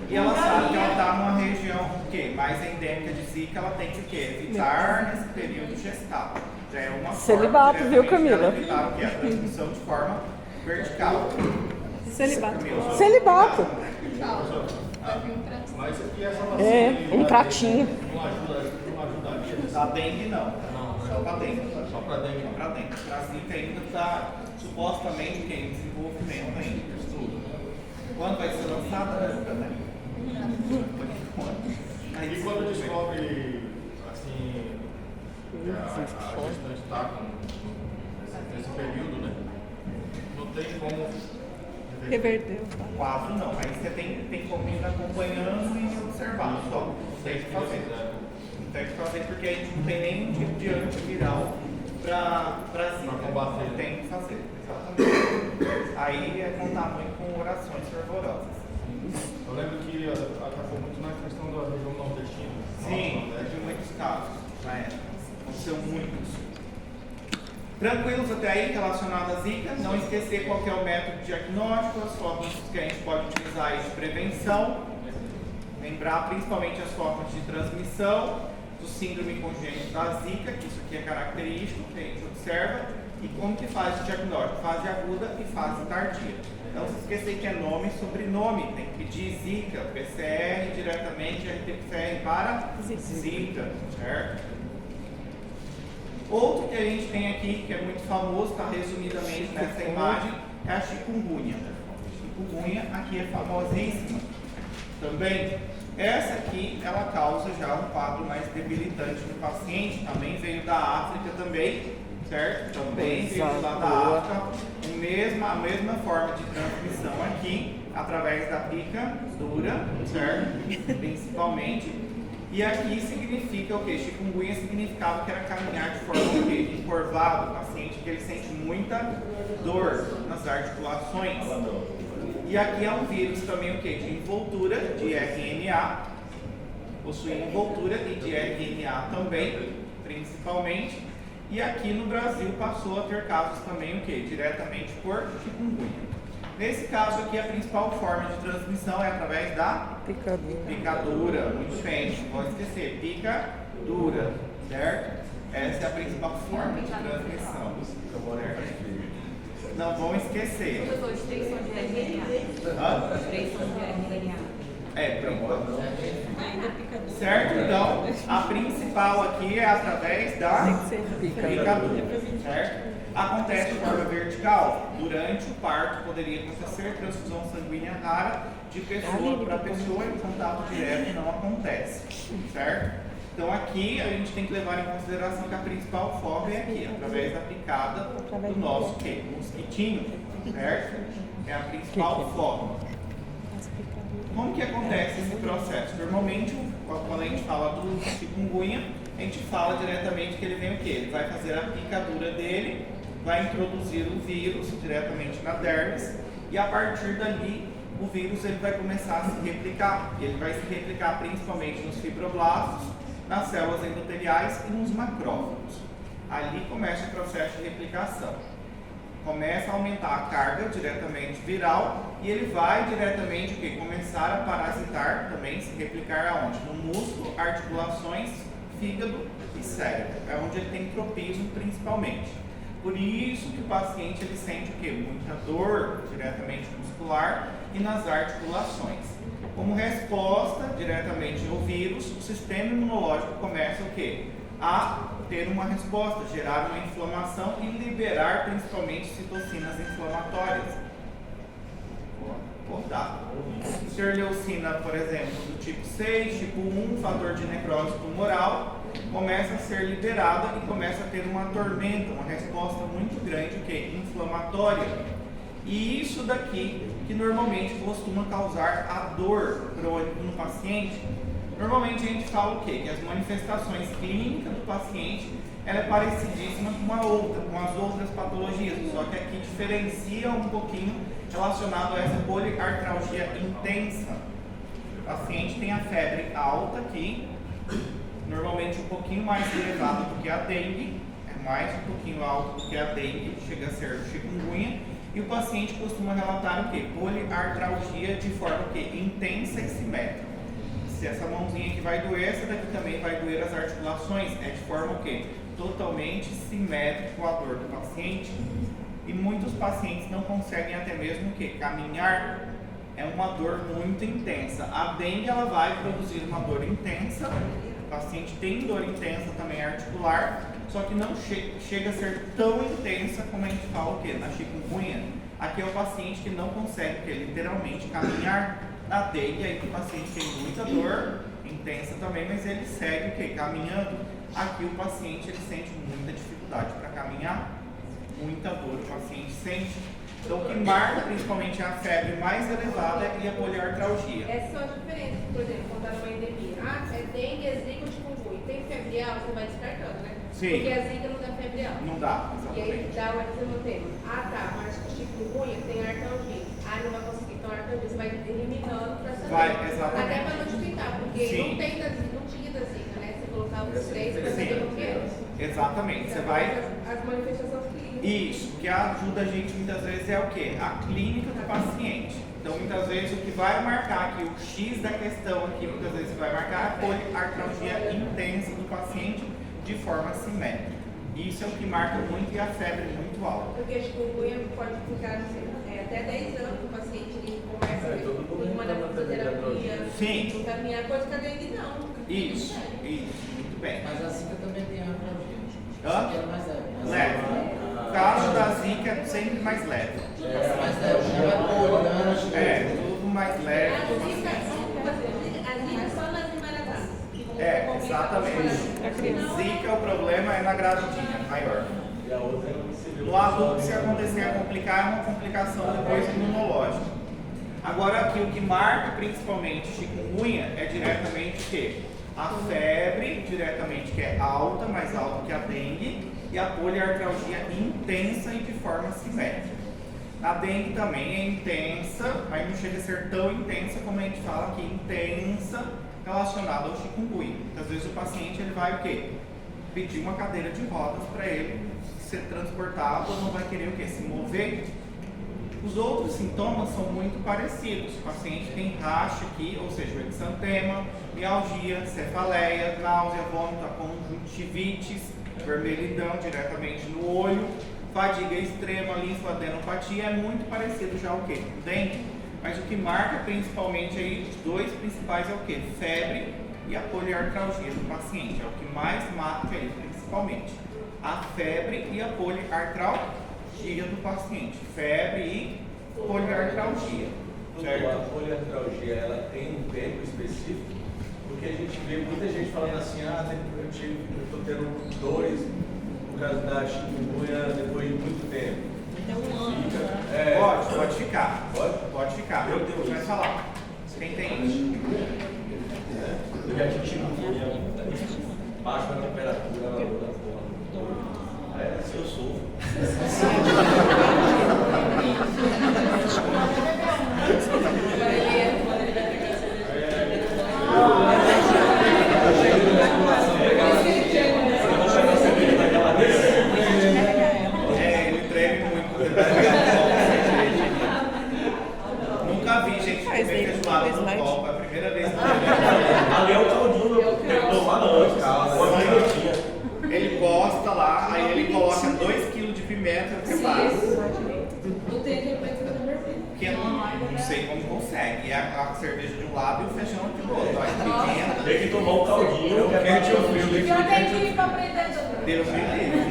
e ela sabe que ela está numa região mais endêmica de Zika, ela tem que evitar nesse período gestal. Já é uma celibato, forma, viu, Camila? Evitar o que? A transmissão de forma vertical. Celibato. Celibato. Mas aqui essa vacina É, um pratinho. não ajudaria. Da dengue não. Só para dengue. Só para dengue. Para dengue. Para Zika ainda está supostamente em desenvolvimento ainda, estudo. Quando vai ser lançada, né? E quando descobre, assim, a gestante está nesse período, né? Não tem como Reverteu. Quase não. Aí você tem como ir acompanhando e observar só. Não tem que fazer. Não tem que fazer porque a gente não tem nenhum tipo de antiviral para zika. combater. Tem que fazer, exatamente. Aí é contar muito com orações fervorosas. Eu lembro que atacou muito na questão da região nordestina. Sim, de muitos casos na época. Aconteceu muitos. Tranquilos até aí relacionado à zika. Não esquecer qual que é o método diagnóstico, as formas que a gente pode utilizar aí de prevenção. Lembrar principalmente as formas de transmissão do síndrome congênito da zika, que isso aqui é característico, que a gente observa, e como que faz o diagnóstico, fase aguda e fase tardia. Não se esquecer que é nome e sobrenome, tem que pedir zika, PCR diretamente, RT-PCR para zika, certo? Outro que a gente tem aqui, que é muito famoso, está resumidamente nessa imagem, é a chikungunya. Chikungunya aqui é famosíssima também. Essa aqui, ela causa já um quadro mais debilitante no paciente, também veio da África também, certo? Também veio lá da África, a mesma forma de transmissão aqui, através da picadura, certo? Principalmente. E aqui significa o quê? Chikungunya significava que era caminhar de forma o quê? Encurvado, o paciente que ele sente muita dor nas articulações. E aqui é um vírus também o quê? De envoltura de RNA, possui envoltura e de RNA também, principalmente. E aqui no Brasil passou a ter casos também o quê? Diretamente por chikungunya. Nesse caso aqui, a principal forma de transmissão é através da picadura. Muito bem, não pode esquecer, picadura, certo? Essa é a principal forma de transmissão. Não vão esquecer. Os três são de RNA. Hã? Os três são de RNA. Ainda picadura. Certo? Então, a principal aqui é através da picadura, certo? Acontece de forma vertical. Durante o parto poderia acontecer transfusão sanguínea rara de pessoa para pessoa e o contato direto não acontece, certo? Então aqui a gente tem que levar em consideração que a principal forma é aqui, através da picada do nosso mosquitinho, certo? É a principal forma. Como que acontece esse processo? Normalmente, quando a gente fala do chikungunya, a gente fala diretamente que ele vem o quê? Ele vai fazer a picadura dele, vai introduzir o vírus diretamente na dermis e a partir dali o vírus ele vai começar a se replicar. Ele vai se replicar principalmente nos fibroblastos, nas células endoteliais e nos macrófagos. Ali começa o processo de replicação. Começa a aumentar a carga diretamente viral e ele vai diretamente começar a parasitar também, se replicar aonde? No músculo, articulações, fígado e cérebro. É onde ele tem tropismo principalmente. Por isso que o paciente ele sente o quê? Muita dor diretamente muscular e nas articulações. Como resposta diretamente ao vírus, o sistema imunológico começa o quê? A ter uma resposta, gerar uma inflamação e liberar principalmente citocinas inflamatórias. Interleucina, por exemplo, do tipo 6, tipo 1, fator de necrose tumoral, começa a ser liberada e começa a ter uma tormenta, uma resposta muito grande, inflamatória. E isso daqui que normalmente costuma causar a dor crônica no paciente. Normalmente a gente fala o quê? Que as manifestações clínicas do paciente ela é parecidíssima com as outras patologias, só que aqui diferencia um pouquinho relacionado a essa poliartralgia intensa. O paciente tem a febre alta aqui, normalmente um pouquinho mais elevada do que a dengue, é mais um pouquinho alto do que a dengue, chega a ser o chikungunya, e o paciente costuma relatar o quê? Poliartralgia de forma o quê? Intensa e simétrica. Se essa mãozinha aqui vai doer, essa daqui também vai doer as articulações, é de forma o quê? Totalmente simétrico a dor do paciente. E muitos pacientes não conseguem até mesmo o quê? Caminhar. É uma dor muito intensa. A dengue ela vai produzir uma dor intensa. O paciente tem dor intensa também articular, só que não chega a ser tão intensa como a gente fala o quê? Na chikungunya. Aqui é o paciente que não consegue literalmente caminhar. Na dengue aí o paciente tem muita dor intensa também, mas ele segue o quê? Caminhando. Aqui o paciente ele sente muita dificuldade para caminhar, muita dor o paciente sente. Então o que marca principalmente a febre mais elevada e a poliartralgia. Essas são as diferenças, por exemplo, quando está numa endemia. É dengue, é zika ou chikungunya. Tem febre alta, você vai descartando, né? Sim. Porque a zika não dá febre alta. Não dá, E aí exatamente. dá o eczema. Ah, tá, mas chikungunya tem artralgia. Ah, não vai conseguir, então artralgia. Você vai eliminando pra saber. Vai, exatamente. Até pra notificar, porque Sim. não tinha da zika, né? Você colocava os três pra Sim. saber o que era. Exatamente. Você vai. As manifestações clínicas. Isso, o que ajuda a gente muitas vezes é o quê? A clínica do paciente. Então, muitas vezes, o que vai marcar aqui, o X da questão aqui, muitas vezes vai marcar a poliartralgia intensa do paciente de forma simétrica. Isso é o que marca muito e a febre muito alta. Porque a chikungunya pode ficar, não sei, até 10 anos o paciente ele começa a uma da fisioterapia, Sim. encaminhar coisa que a dengue não. Isso, muito bem. Mas a zika também tem artralgia. Hã? Zika é mais leve. Leve. O caso da zika é sempre mais leve. É mais leve, já vai olhando. É, tudo mais leve. A zika só nas embaraçadas. Exatamente. Zika, o problema é na gravidinha, maior. E a outra No adulto, se acontecer a complicar, é uma complicação depois imunológica. Agora aqui, o que marca principalmente chikungunya é diretamente o quê? A febre, diretamente, que é alta, mais alta que a dengue, e a poliartralgia intensa e de forma simétrica. A dengue também é intensa, mas não chega a ser tão intensa como a gente fala aqui, intensa, relacionada ao chikungunya. Às vezes o paciente ele vai o quê? Pedir uma cadeira de rodas para ele ser transportado, não vai querer o quê? Se mover. Os outros sintomas são muito parecidos. O paciente tem racha aqui, ou seja, o exantema, mialgia, cefaleia, náusea, vômito, conjuntivites, vermelhidão diretamente no olho, fadiga extrema, linfadenopatia, é muito parecido já o quê? Dengue. Mas o que marca principalmente aí, os dois principais é o quê? Febre e a poliartralgia do paciente. É o que mais marca aí, principalmente. A febre e a poliartralgia do paciente. Febre e poliartralgia. Certo? A poliartralgia, ela tem um tempo específico? Porque a gente vê muita gente falando assim, eu estou tendo dores por causa da chikungunya depois de muito tempo. Até um ano. Pode ficar. Pode ficar. Eu tenho Vai isso. falar. Quem tem isso? Eu já tive chikungunya baixa na temperatura, ela porra. Se eu sofro. Ele treme muito. Nunca vi gente comer feijoada no copo. É a primeira vez que eu vejo. Ali é o caldinho, eu tenho que tomar antes. Ele posta lá, aí ele coloca 2 kg de pimenta e prepara. Não tem que pensar no perfil. Que eu não sei como consegue. E a cerveja de um lado e o feijão aqui do outro. Aí pimenta. Tem que tomar um caldinho, que é Quente ou frio? Eu tenho que ir pra aprender sobre. Deus me livre.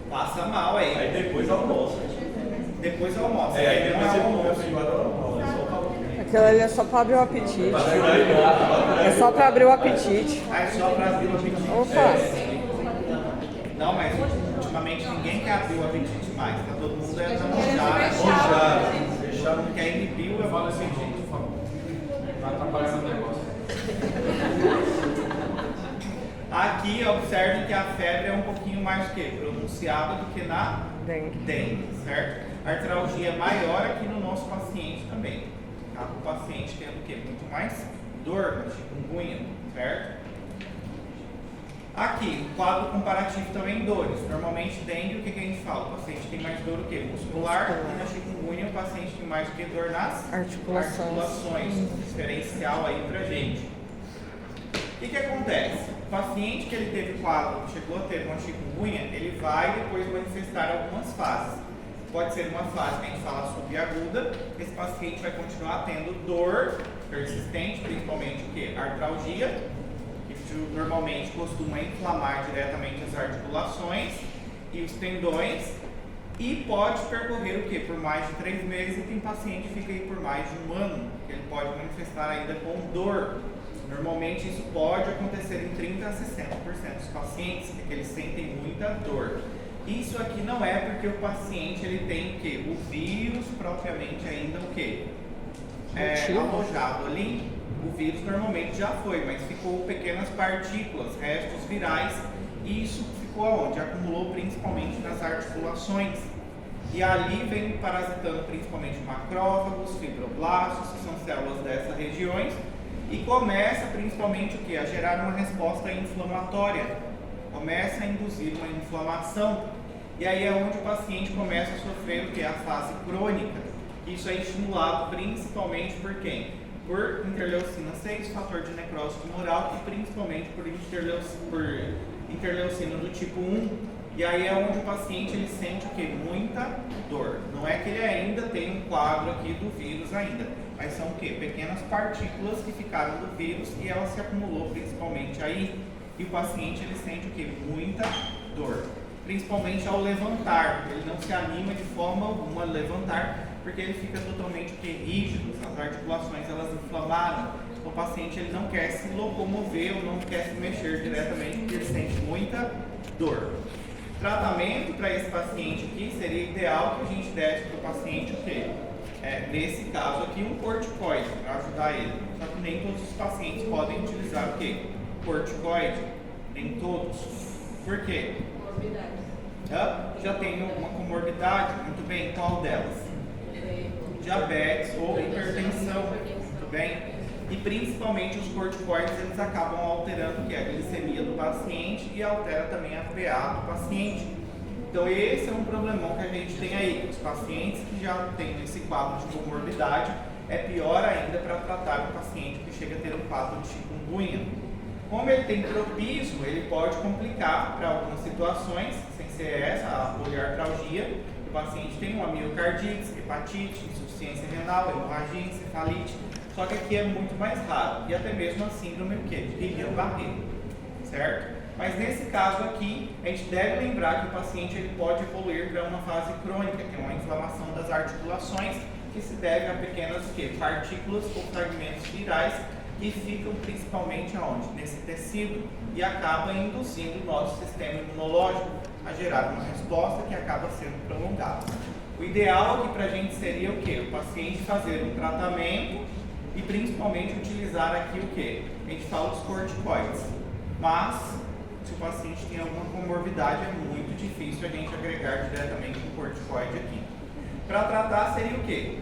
Passa mal aí. Aí depois almoça. Depois almoça. Aí Não depois é você come a almoço. feijoada normal, é só o caldinho. Aquilo ali é só pra abrir o apetite. É só pra abrir o apetite. Aí só pra abrir o apetite. Opa! Não, mas ultimamente ninguém quer abrir o apetite mais. Tá todo mundo fechado. Porque aí inibiu, eu falo assim, gente, por favor. Vai atrapalhar o negócio. Aqui, observe que a febre é um pouquinho mais pronunciada do que na dengue, certo? A artralgia é maior aqui no nosso paciente também. Tá? O paciente tendo o quê? Muito mais dor, chikungunya, certo? Aqui, quadro comparativo também dores. Normalmente, dengue, o que a gente fala? O paciente tem mais dor o quê? Muscular. E na chikungunya, o paciente tem mais o quê? Dor nas articulações. Diferencial aí pra gente. O que acontece? O paciente que ele teve quadro, chegou a ter uma chikungunya, ele vai depois manifestar algumas fases. Pode ser uma fase que a gente fala subaguda, esse paciente vai continuar tendo dor persistente, principalmente o quê? Artralgia, que normalmente costuma inflamar diretamente as articulações e os tendões, e pode percorrer o quê? Por mais de 3 meses, e tem paciente que fica aí por mais de 1 ano, que ele pode manifestar ainda com dor. Normalmente isso pode acontecer em 30 a 60% dos pacientes, que eles sentem muita dor. Isso aqui não é porque o paciente ele tem o quê? O vírus propriamente ainda o quê? Alojado ali. O vírus normalmente já foi, mas ficou pequenas partículas, restos virais, e isso ficou aonde? Acumulou principalmente nas articulações. E ali vem parasitando principalmente macrófagos, fibroblastos, que são células dessas regiões, e começa principalmente o que? A gerar uma resposta inflamatória. Começa a induzir uma inflamação. E aí é onde o paciente começa a sofrer o que? A fase crônica. Isso é estimulado principalmente por quem? Por interleucina 6, fator de necrose tumoral, e principalmente por interleucina do tipo 1. E aí é onde o paciente ele sente o que? Muita dor. Não é que ele ainda tem um quadro aqui do vírus ainda, mas são o que? Pequenas partículas que ficaram do vírus e ela se acumulou principalmente aí. E o paciente ele sente o que? Muita dor. Principalmente ao levantar, ele não se anima de forma alguma a levantar, porque ele fica totalmente o que? Rígido, as articulações elas inflamaram. O paciente ele não quer se locomover ou não quer se mexer diretamente porque ele sente muita dor. Tratamento para esse paciente aqui seria ideal que a gente desse para o paciente o quê? Nesse caso aqui um corticoide para ajudar ele. Só que nem todos os pacientes podem utilizar o quê? Corticoide. Nem todos. Por quê? Já tem alguma comorbidade? Muito bem, qual delas? Diabetes ou hipertensão, muito bem? E principalmente os corticoides, eles acabam alterando o que? A glicemia do paciente e altera também a PA do paciente. Então esse é um problemão que a gente tem aí. Os pacientes que já têm esse quadro de comorbidade, é pior ainda para tratar o paciente que chega a ter um quadro de chikungunya. Como ele tem tropismo, ele pode complicar para algumas situações, sem ser essa, a poliartralgia. O paciente tem uma miocardite, hepatite, insuficiência renal, hemorragia, encefalite. Só que aqui é muito mais raro. E até mesmo a síndrome de Guillain-Barré, certo? Mas nesse caso aqui, a gente deve lembrar que o paciente ele pode evoluir para uma fase crônica, que é uma inflamação das articulações, que se deve a pequenas partículas ou fragmentos virais que ficam principalmente aonde? Nesse tecido, e acaba induzindo o nosso sistema imunológico a gerar uma resposta que acaba sendo prolongada. O ideal aqui para a gente seria o quê? O paciente fazer um tratamento e principalmente utilizar aqui o quê? A gente fala dos corticoides, mas se o paciente tem alguma comorbidade é muito difícil a gente agregar diretamente um corticoide aqui. Para tratar seria o quê?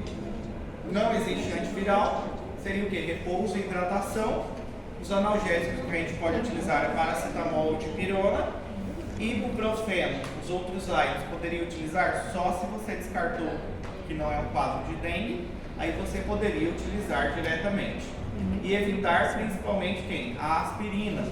Não existe antiviral, seria o quê? Repouso e hidratação. Os analgésicos que a gente pode utilizar é paracetamol ou dipirona. Ibuprofeno, os outros AIDS poderia utilizar só se você descartou que não é um quadro de dengue, aí você poderia utilizar diretamente. E evitar principalmente quem? A aspirina.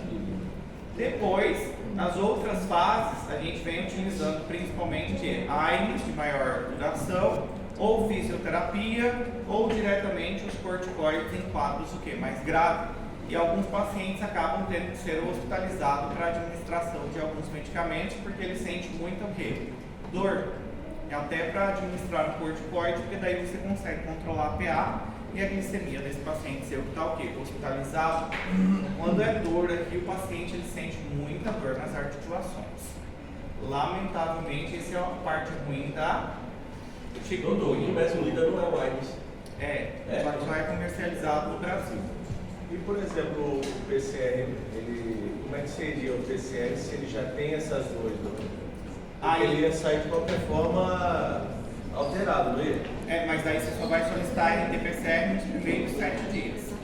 Depois, nas outras fases, a gente vem utilizando principalmente AINES de maior duração, ou fisioterapia, ou diretamente os corticoides em quadros o quê? Mais graves. E alguns pacientes acabam tendo que ser hospitalizados para administração de alguns medicamentos, porque eles sentem muito o quê? Dor. E até para administrar um corticoide, porque daí você consegue controlar a PA e a glicemia desse paciente seu que está o quê? Hospitalizado. Quando é dor aqui, o paciente ele sente muita dor nas articulações. Lamentavelmente, essa é uma parte ruim da chikungunya. O Mesolida não é o AIDS. Só é comercializado no Brasil. E, por exemplo, o PCR, como é que seria o PCR se ele já tem essas dores? Porque ele ia sair de qualquer forma alterado, não ia? Mas daí você só vai solicitar RT-PCR nos primeiros 7 dias.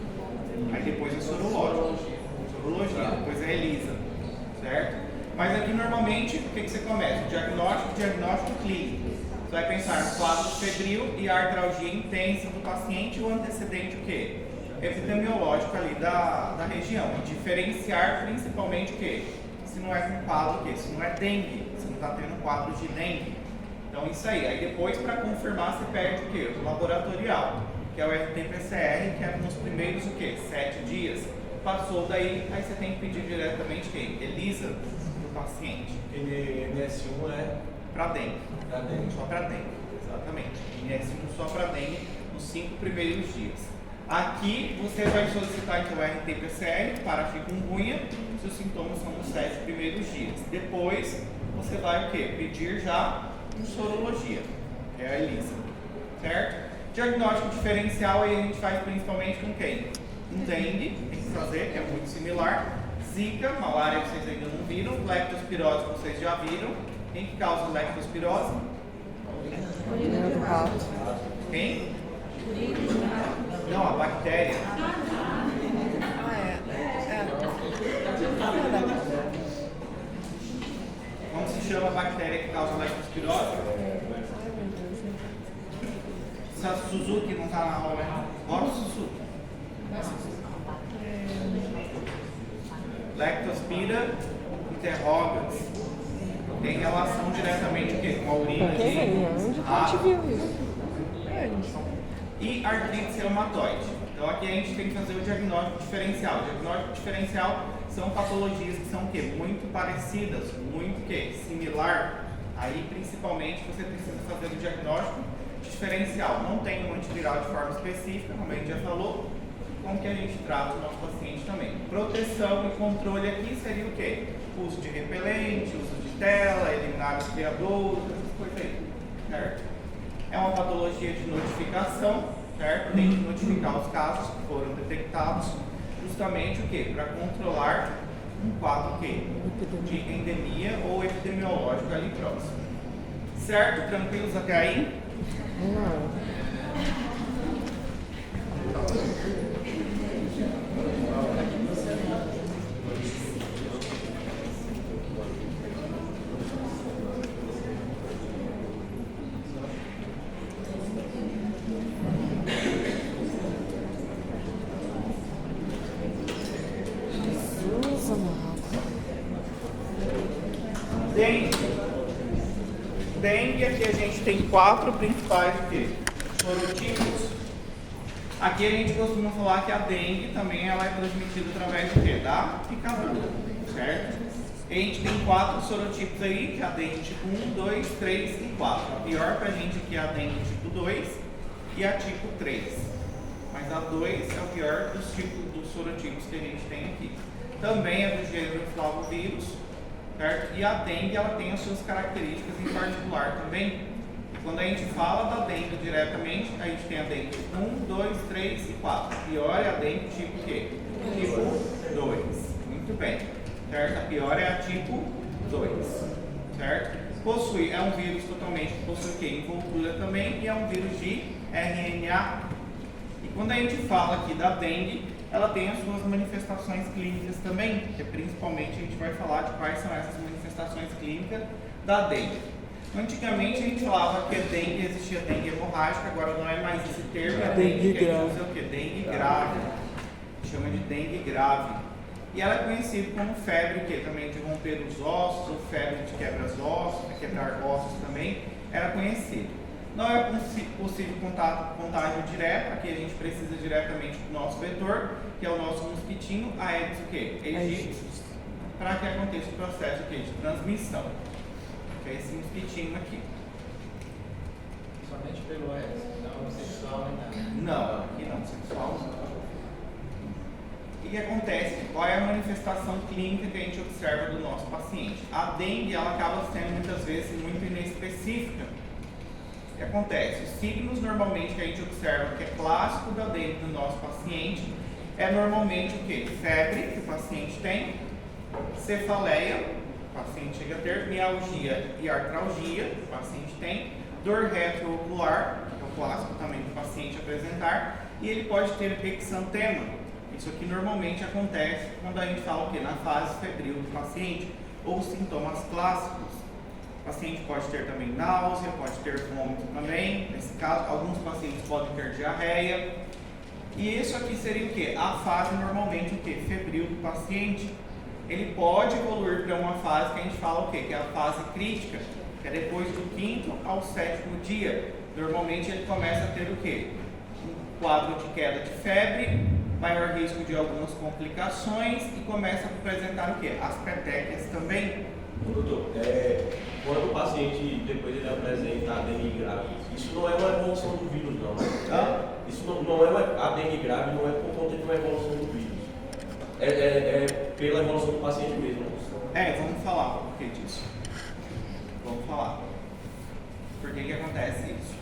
Aí depois é sorologia, depois é ELISA, certo? Mas aqui normalmente, o que você começa? Diagnóstico clínico. Você vai pensar no quadro febril e a artralgia intensa do paciente e o antecedente o quê? Epidemiológico ali da região. E diferenciar principalmente o quê? Se não é com quadro o quê? Se não é dengue, se não está tendo quadro de dengue. Então isso aí. Aí depois para confirmar você pede o quê? O laboratorial, que é o RT-PCR, que é nos primeiros o quê? 7 dias. Passou daí, aí você tem que pedir diretamente quem? ELISA do paciente. NS1 é para dengue. Para dengue. Só para dengue, exatamente. NS1 só para dengue nos 5 primeiros dias. Aqui você vai solicitar então o RT-PCR para chikungunya, se os sintomas são nos 7 primeiros dias. Depois você vai o quê? Pedir já uma sorologia, que é a ELISA, certo? Diagnóstico diferencial aí a gente faz principalmente com quem? Um dengue, tem que fazer, que é muito similar. Zika, malária vocês ainda não viram. Leptospirose vocês já viram. Quem que causa leptospirose? Quem? Não, a bactéria. Como se chama a bactéria que causa leptospirose? Se a Suzuki não está na aula, bora Suzuki. Lectospira interrogas. Tem relação diretamente com a urina Onde a gente viu isso? E artrite reumatoide. Então aqui a gente tem que fazer o diagnóstico diferencial. O diagnóstico diferencial são patologias que são o quê? Muito parecidas, muito o quê? Similar. Aí principalmente você precisa fazer o diagnóstico diferencial. Não tem um antiviral de forma específica, como a gente já falou. Como que a gente trata o nosso paciente também. Proteção e controle aqui seria o quê? Uso de repelente, uso de tela, eliminar os criadouros, essas coisas aí, certo? É uma patologia de notificação, certo? Tem que notificar os casos que foram detectados, justamente o quê? Para controlar um quadro o quê? De endemia ou epidemiológico ali próximo. Certo? Tranquilos até aí? Não. Dengue, aqui a gente tem 4 principais sorotipos. Aqui a gente costuma falar que a dengue também ela é transmitida através do quê? Da picadura, certo? E a gente tem 4 sorotipos aí, que é a dengue tipo 1, 2, 3 e 4. A pior pra gente aqui é a dengue tipo 2 e a tipo 3. Mas a 2 é o pior dos sorotipos que a gente tem aqui. Também é do gênero flavovírus, certo? E a dengue ela tem as suas características em particular também. Quando a gente fala da dengue diretamente, a gente tem a dengue 1, 2, 3 e 4. A pior é a dengue tipo o quê? Tipo 2. Muito bem. Certo? A pior é a tipo 2. Certo? Possui, é um vírus totalmente que possui o quê? Envoltura também e é um vírus de RNA. E quando a gente fala aqui da dengue, ela tem as suas manifestações clínicas também, que principalmente a gente vai falar de quais são essas manifestações clínicas da dengue. Antigamente a gente falava que dengue existia dengue hemorrágica, agora não é mais esse termo, é dengue que a gente usa o quê? Dengue grave. Chama de dengue grave. E ela é conhecida como febre, que também de romper os ossos, ou febre de quebra-ossos, de quebrar ossos também, era conhecido. Não é possível contágio direto, aqui a gente precisa diretamente do nosso vetor, que é o nosso mosquitinho Aedes o quê? Aegypti, para que aconteça o processo o quê? De transmissão. Que é esse mosquitinho aqui. Somente pelo Aedes, não sexual nem nada. Não, aqui não, sexual não. E o que acontece? Qual é a manifestação clínica que a gente observa do nosso paciente? A dengue ela acaba sendo muitas vezes muito inespecífica. O que acontece? Os signos normalmente que a gente observa, que é clássico da dengue do nosso paciente, é normalmente o quê? Febre, que o paciente tem, cefaleia, o paciente chega a ter, mialgia e artralgia, o paciente tem, dor retroocular, que é o clássico também do paciente apresentar, e ele pode ter exantema. Isso aqui normalmente acontece quando a gente fala o quê? Na fase febril do paciente, ou sintomas clássicos. O paciente pode ter também náusea, pode ter vômito também, nesse caso, alguns pacientes podem ter diarreia. E isso aqui seria o quê? A fase normalmente o quê? Febril do paciente. Ele pode evoluir para uma fase que a gente fala o quê? Que é a fase crítica, que é depois do 5º ao 7º dia. Normalmente ele começa a ter o quê? Um quadro de queda de febre, maior risco de algumas complicações e começa a apresentar o quê? As petequias também. Doutor, quando o paciente depois ele apresenta a dengue grave, isso não é uma evolução do vírus não, né? Isso não é a dengue grave, não é por conta de uma evolução do vírus. É pela evolução do paciente mesmo. Vamos falar um pouquinho disso. Vamos falar. Por que acontece isso?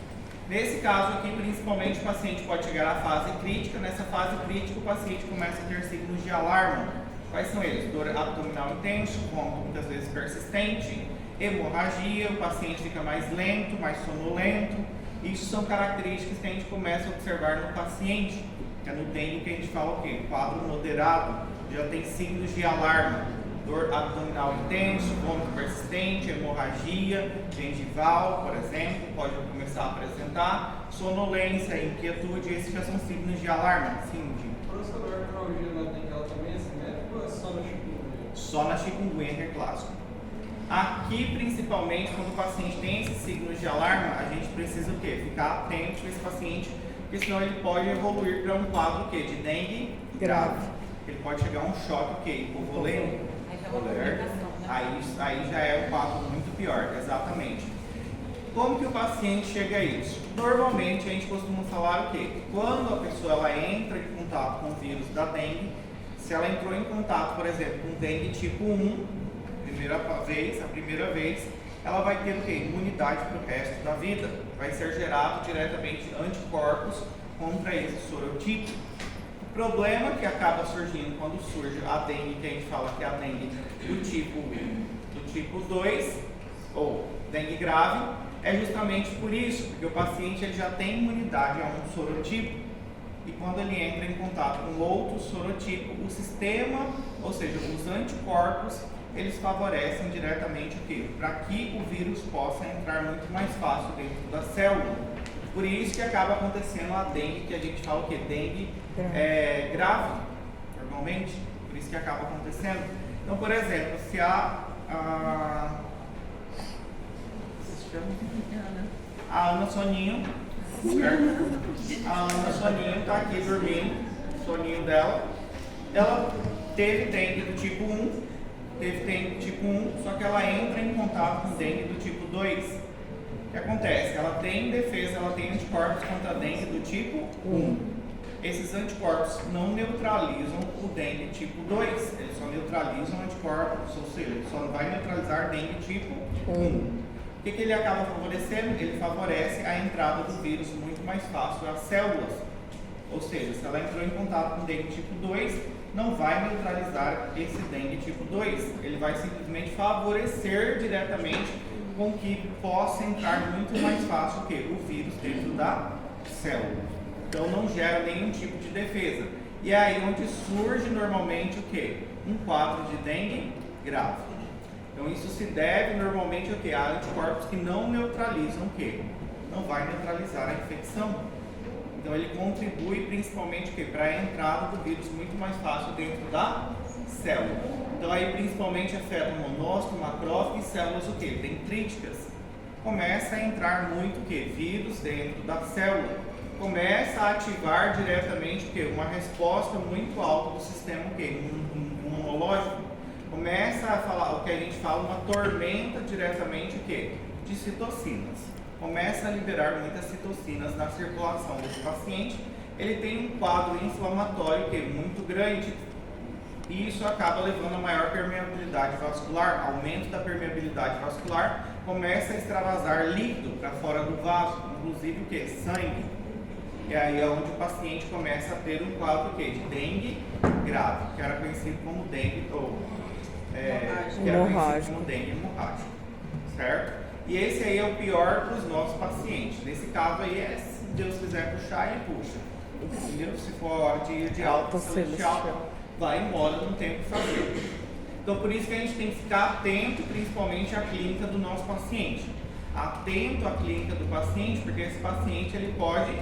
Nesse caso aqui, principalmente, o paciente pode chegar à fase crítica. Nessa fase crítica, o paciente começa a ter signos de alarme. Quais são eles? Dor abdominal intenso, vômito muitas vezes persistente, hemorragia, o paciente fica mais lento, mais sonolento. Isso são características que a gente começa a observar no paciente. É no dengue que a gente fala o quê? Quadro moderado, já tem signos de alarme. Dor abdominal intenso, vômito persistente, hemorragia, gengival, por exemplo, pode começar a apresentar. Sonolência, inquietude, esses já são signos de alarme. Sim, Professor, a artralgia na dengue ela também é simétrica ou é só na chikungunya? Só na chikungunya, que é clássico. Aqui, principalmente, quando o paciente tem esses signos de alarme, a gente precisa o quê? Ficar atento com esse paciente, porque senão ele pode evoluir para um quadro o quê? De dengue grave. Ele pode chegar a um choque o quê? Hipovolêmico. Aí já é um quadro muito pior, exatamente. Como que o paciente chega a isso? Normalmente a gente costuma falar o quê? Quando a pessoa ela entra em contato com o vírus da dengue, se ela entrou em contato, por exemplo, com dengue tipo 1, a primeira vez, ela vai ter o quê? Imunidade para o resto da vida. Vai ser gerado diretamente anticorpos contra esse sorotipo. O problema que acaba surgindo quando surge a dengue, que a gente fala que é a dengue do tipo 2, ou dengue grave, é justamente por isso, porque o paciente ele já tem imunidade a um sorotipo, e quando ele entra em contato com outro sorotipo, o sistema, ou seja, os anticorpos, eles favorecem diretamente o quê? Para que o vírus possa entrar muito mais fácil dentro da célula. Por isso que acaba acontecendo a dengue, que a gente fala o quê? Dengue grave, normalmente. Por isso que acaba acontecendo. Então, por exemplo, se a Ana Soninho, certo? A Ana Soninho está aqui dormindo, o soninho dela. Ela teve dengue do tipo 1, só que ela entra em contato com dengue do tipo 2. O que acontece? Ela tem defesa, ela tem anticorpos contra a dengue do tipo 1. Esses anticorpos não neutralizam o dengue tipo 2, eles só neutralizam anticorpos, ou seja, ele só vai neutralizar dengue tipo 1. O que ele acaba favorecendo? Ele favorece a entrada do vírus muito mais fácil às células. Ou seja, se ela entrou em contato com dengue tipo 2, não vai neutralizar esse dengue tipo 2. Ele vai simplesmente favorecer diretamente com que possa entrar muito mais fácil o vírus dentro da célula. Então não gera nenhum tipo de defesa. E é aí onde surge normalmente o quê? Um quadro de dengue grave. Então isso se deve normalmente ao quê? A anticorpos que não neutralizam o quê? Não vai neutralizar a infecção. Então ele contribui principalmente o quê? Para a entrada do vírus muito mais fácil dentro da célula. Então aí principalmente afeta o monócito, macrófago e células o quê? Dendríticas. Começa a entrar muito o quê? Vírus dentro da célula. Começa a ativar diretamente o quê? Uma resposta muito alta do sistema o quê? Imunológico. Começa a falar o que a gente fala, uma tormenta diretamente o quê? De citocinas. Começa a liberar muitas citocinas na circulação desse paciente. Ele tem um quadro inflamatório que é muito grande. E isso acaba levando a maior permeabilidade vascular, aumento da permeabilidade vascular, começa a extravasar líquido para fora do vaso, inclusive o que? Sangue. E aí é onde o paciente começa a ter um quadro o quê? De dengue grave, que era conhecido como dengue hemorrágico, certo? E esse aí é o pior para os nossos pacientes. Nesse caso aí, se Deus quiser puxar, ele puxa. Entendeu? Se for hora de ir de alta celestial, vai embora, não tem o que fazer. Então por isso que a gente tem que ficar atento principalmente à clínica do nosso paciente. Atento à clínica do paciente, porque esse paciente ele pode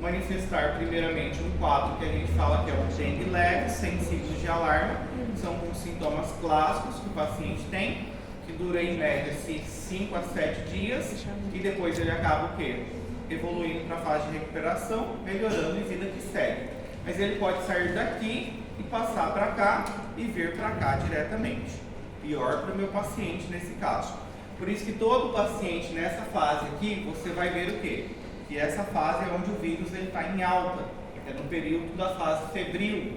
manifestar primeiramente um quadro que a gente fala que é um dengue leve, sem signos de alarme, são com sintomas clássicos que o paciente tem, que dura em média 5 a 7 dias, e depois ele acaba o quê? Evoluindo para a fase de recuperação, melhorando e vida que segue. Mas ele pode sair daqui e passar para cá e vir para cá diretamente. Pior para o meu paciente nesse caso. Por isso que todo paciente nessa fase aqui, você vai ver o quê? Que essa fase é onde o vírus está em alta, é no período da fase febril.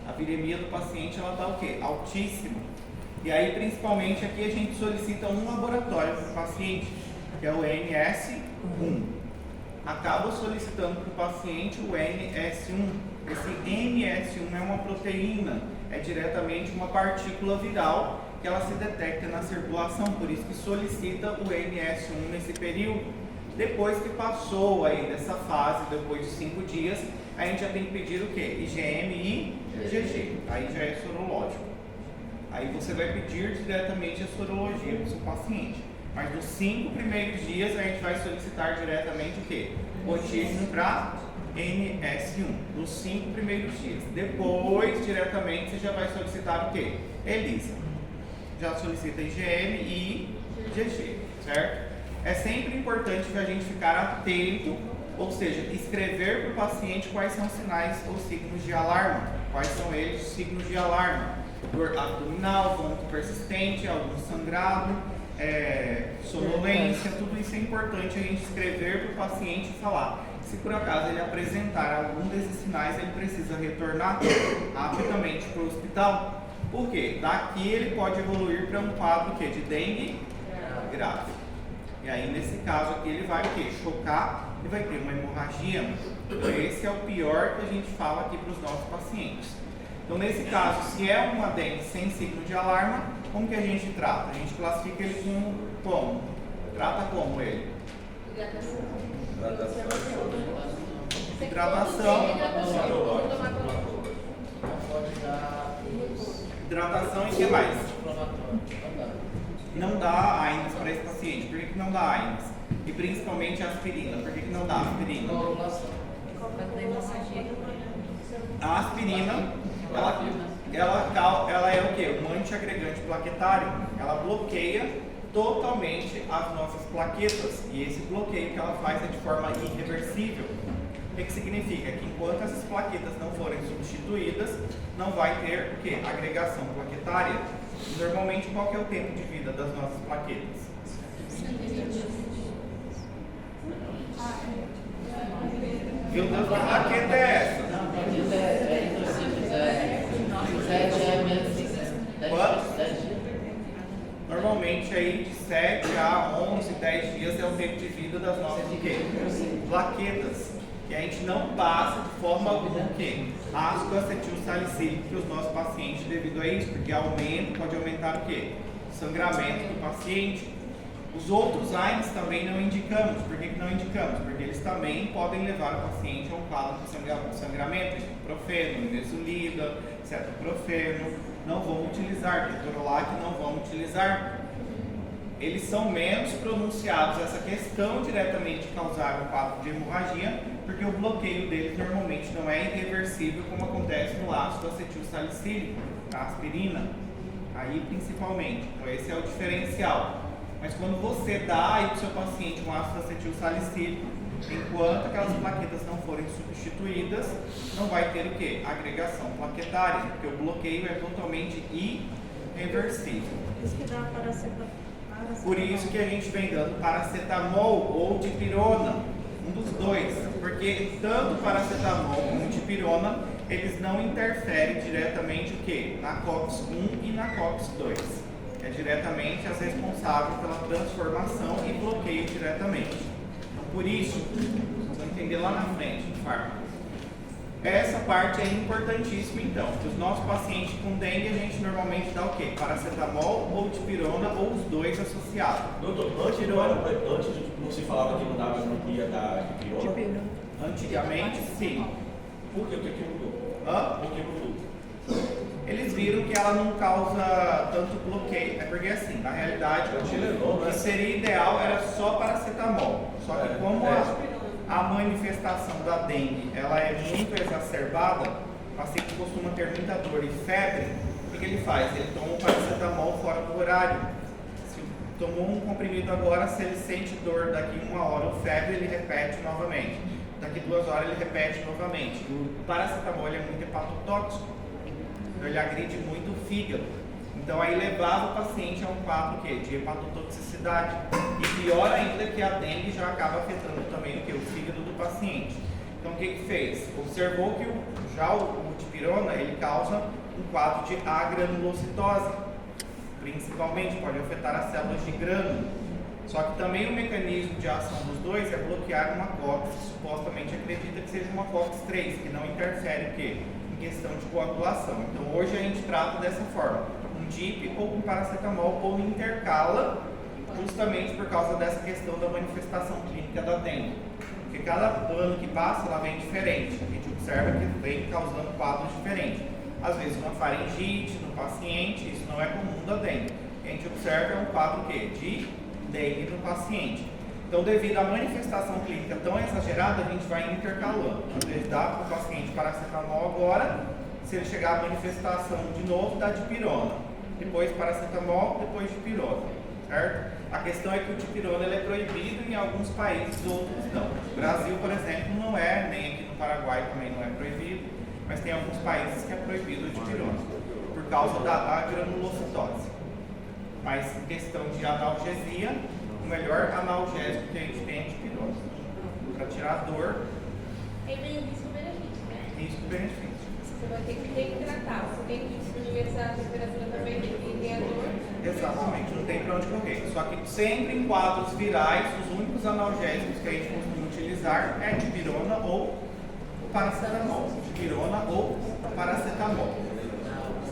A viremia do paciente ela está o quê? Altíssima. E aí principalmente aqui a gente solicita um laboratório para o paciente, que é o NS1. acaba solicitando para o paciente o NS1. Esse NS1 é uma proteína, é diretamente uma partícula viral que ela se detecta na circulação, por isso que solicita o NS1 nesse período. Depois que passou aí dessa fase, depois de 5 dias, a gente já tem que pedir o quê? IgM e IgG, aí já é sorológico. Aí você vai pedir diretamente a sorologia para o seu paciente. Mas nos 5 primeiros dias a gente vai solicitar diretamente o quê? O antígeno para NS1, nos 5 primeiros dias. Depois, diretamente, você já vai solicitar o quê? ELISA. Já solicita IgM e IgG, certo? É sempre importante que a gente ficar atento, ou seja, escrever para o paciente quais são os sinais ou signos de alarme. Quais são eles os signos de alarme? Dor abdominal, vômito persistente, algum sangrado, sonolência, tudo isso é importante a gente escrever para o paciente e falar. Se por acaso ele apresentar algum desses sinais, ele precisa retornar rapidamente para o hospital. Por quê? Daqui ele pode evoluir para um quadro de dengue grave. E aí nesse caso aqui ele vai chocar e vai ter uma hemorragia. Então esse é o pior que a gente fala aqui para os nossos pacientes. Então nesse caso, se é uma dengue sem signo de alarme, como que a gente trata? A gente classifica ele como? Trata como ele? Hidratação. Hidratação e o que mais? Não dá AINES para esse paciente. Por que não dá AINES? E principalmente aspirina. Por que não dá aspirina? A aspirina, ela é o quê? Um antiagregante plaquetário. Ela bloqueia totalmente as nossas plaquetas. E esse bloqueio que ela faz é de forma irreversível. O que significa? Que enquanto essas plaquetas não forem substituídas, não vai ter o quê? Agregação plaquetária. Normalmente, qual que é o tempo de vida das nossas plaquetas? Meu Deus, que plaqueta é essa? Quantos? Normalmente aí de 7 a 11, 10 dias é o tempo de vida das nossas plaquetas. E a gente não passa de forma alguma ácido acetil salicílico para os nossos pacientes devido a isso, porque pode aumentar o quê? Sangramento do paciente. Os outros AINES também não indicamos. Por que não indicamos? Porque eles também podem levar o paciente a um quadro de sangramento, ibuprofeno, nimesulida, cetoprofeno. Não vamos utilizar, ketorolac não vamos utilizar. Eles são menos pronunciados, essa questão diretamente de causar um quadro de hemorragia, porque o bloqueio deles normalmente não é irreversível, como acontece no ácido acetil salicílico, a aspirina, aí principalmente. Então esse é o diferencial. Mas quando você dá aí para o seu paciente um ácido acetil salicílico, enquanto aquelas plaquetas não forem substituídas, não vai ter o quê? Agregação plaquetária, porque o bloqueio é totalmente irreversível. Isso que dá paracetamol. Por isso que a gente vem dando paracetamol ou dipirona, um dos dois, porque tanto paracetamol como dipirona, eles não interferem diretamente o quê? Na COX-1 e na COX-2, que é diretamente as responsáveis pela transformação e bloqueio diretamente. Então, por isso, vocês vão entender lá na frente do fármaco. Essa parte é importantíssima, então. Os nossos pacientes com dengue, a gente normalmente dá o quê? Paracetamol ou dipirona ou os dois associados. Doutor, antes não se falava que não dava ia dar dipirona? Antigamente, sim. Por quê? O que mudou? Por que mudou? Eles viram que ela não causa tanto bloqueio. É porque assim, na realidade, o que seria ideal era só paracetamol. Só que como a manifestação da dengue ela é muito exacerbada, o paciente costuma ter muita dor e febre, o que ele faz? Ele toma um paracetamol fora do horário. Se tomou um comprimido agora, se ele sente dor daqui 1 hora ou febre, ele repete novamente. Daqui 2 horas ele repete novamente. O paracetamol é muito hepatotóxico, então ele agride muito o fígado. Então aí levava o paciente a um quadro de hepatotoxicidade. E pior ainda que a dengue já acaba afetando também o fígado do paciente. Então o que fez? Observou que o dipirona ele causa um quadro de agranulocitose. Principalmente pode afetar as células de grânulo. Só que também o mecanismo de ação dos dois é bloquear uma COX, que supostamente acredita que seja uma COX-3, que não interfere o quê? Em questão de coagulação. Então hoje a gente trata dessa forma, um DIP ou um paracetamol, ou intercala, justamente por causa dessa questão da manifestação clínica da dengue. Porque cada ano que passa, ela vem diferente. A gente observa que vem causando quadros diferentes. Às vezes uma faringite no paciente, isso não é comum da dengue. O que a gente observa é um quadro o quê? De dengue no paciente. Então, devido à manifestação clínica tão exagerada, a gente vai intercalando. Às vezes dá para o paciente paracetamol agora, se ele chegar à manifestação de novo, dá dipirona. Depois paracetamol, depois dipirona. Certo? A questão é que o dipirona ele é proibido em alguns países, outros não. O Brasil, por exemplo, não é, nem aqui no Paraguai também não é proibido, mas tem alguns países que é proibido o dipirona, por causa da granulocitose. Mas em questão de analgesia, o melhor analgésico que a gente tem é dipirona, para tirar a dor. Aí vem o risco-benefício, né? Risco-benefício. Você vai ter que tratar. Você tem que diminuir essa temperatura também e tem a dor. Exatamente, não tem para onde correr. Só que sempre em quadros virais, os únicos analgésicos que a gente costuma utilizar é dipirona ou paracetamol. Dipirona ou paracetamol.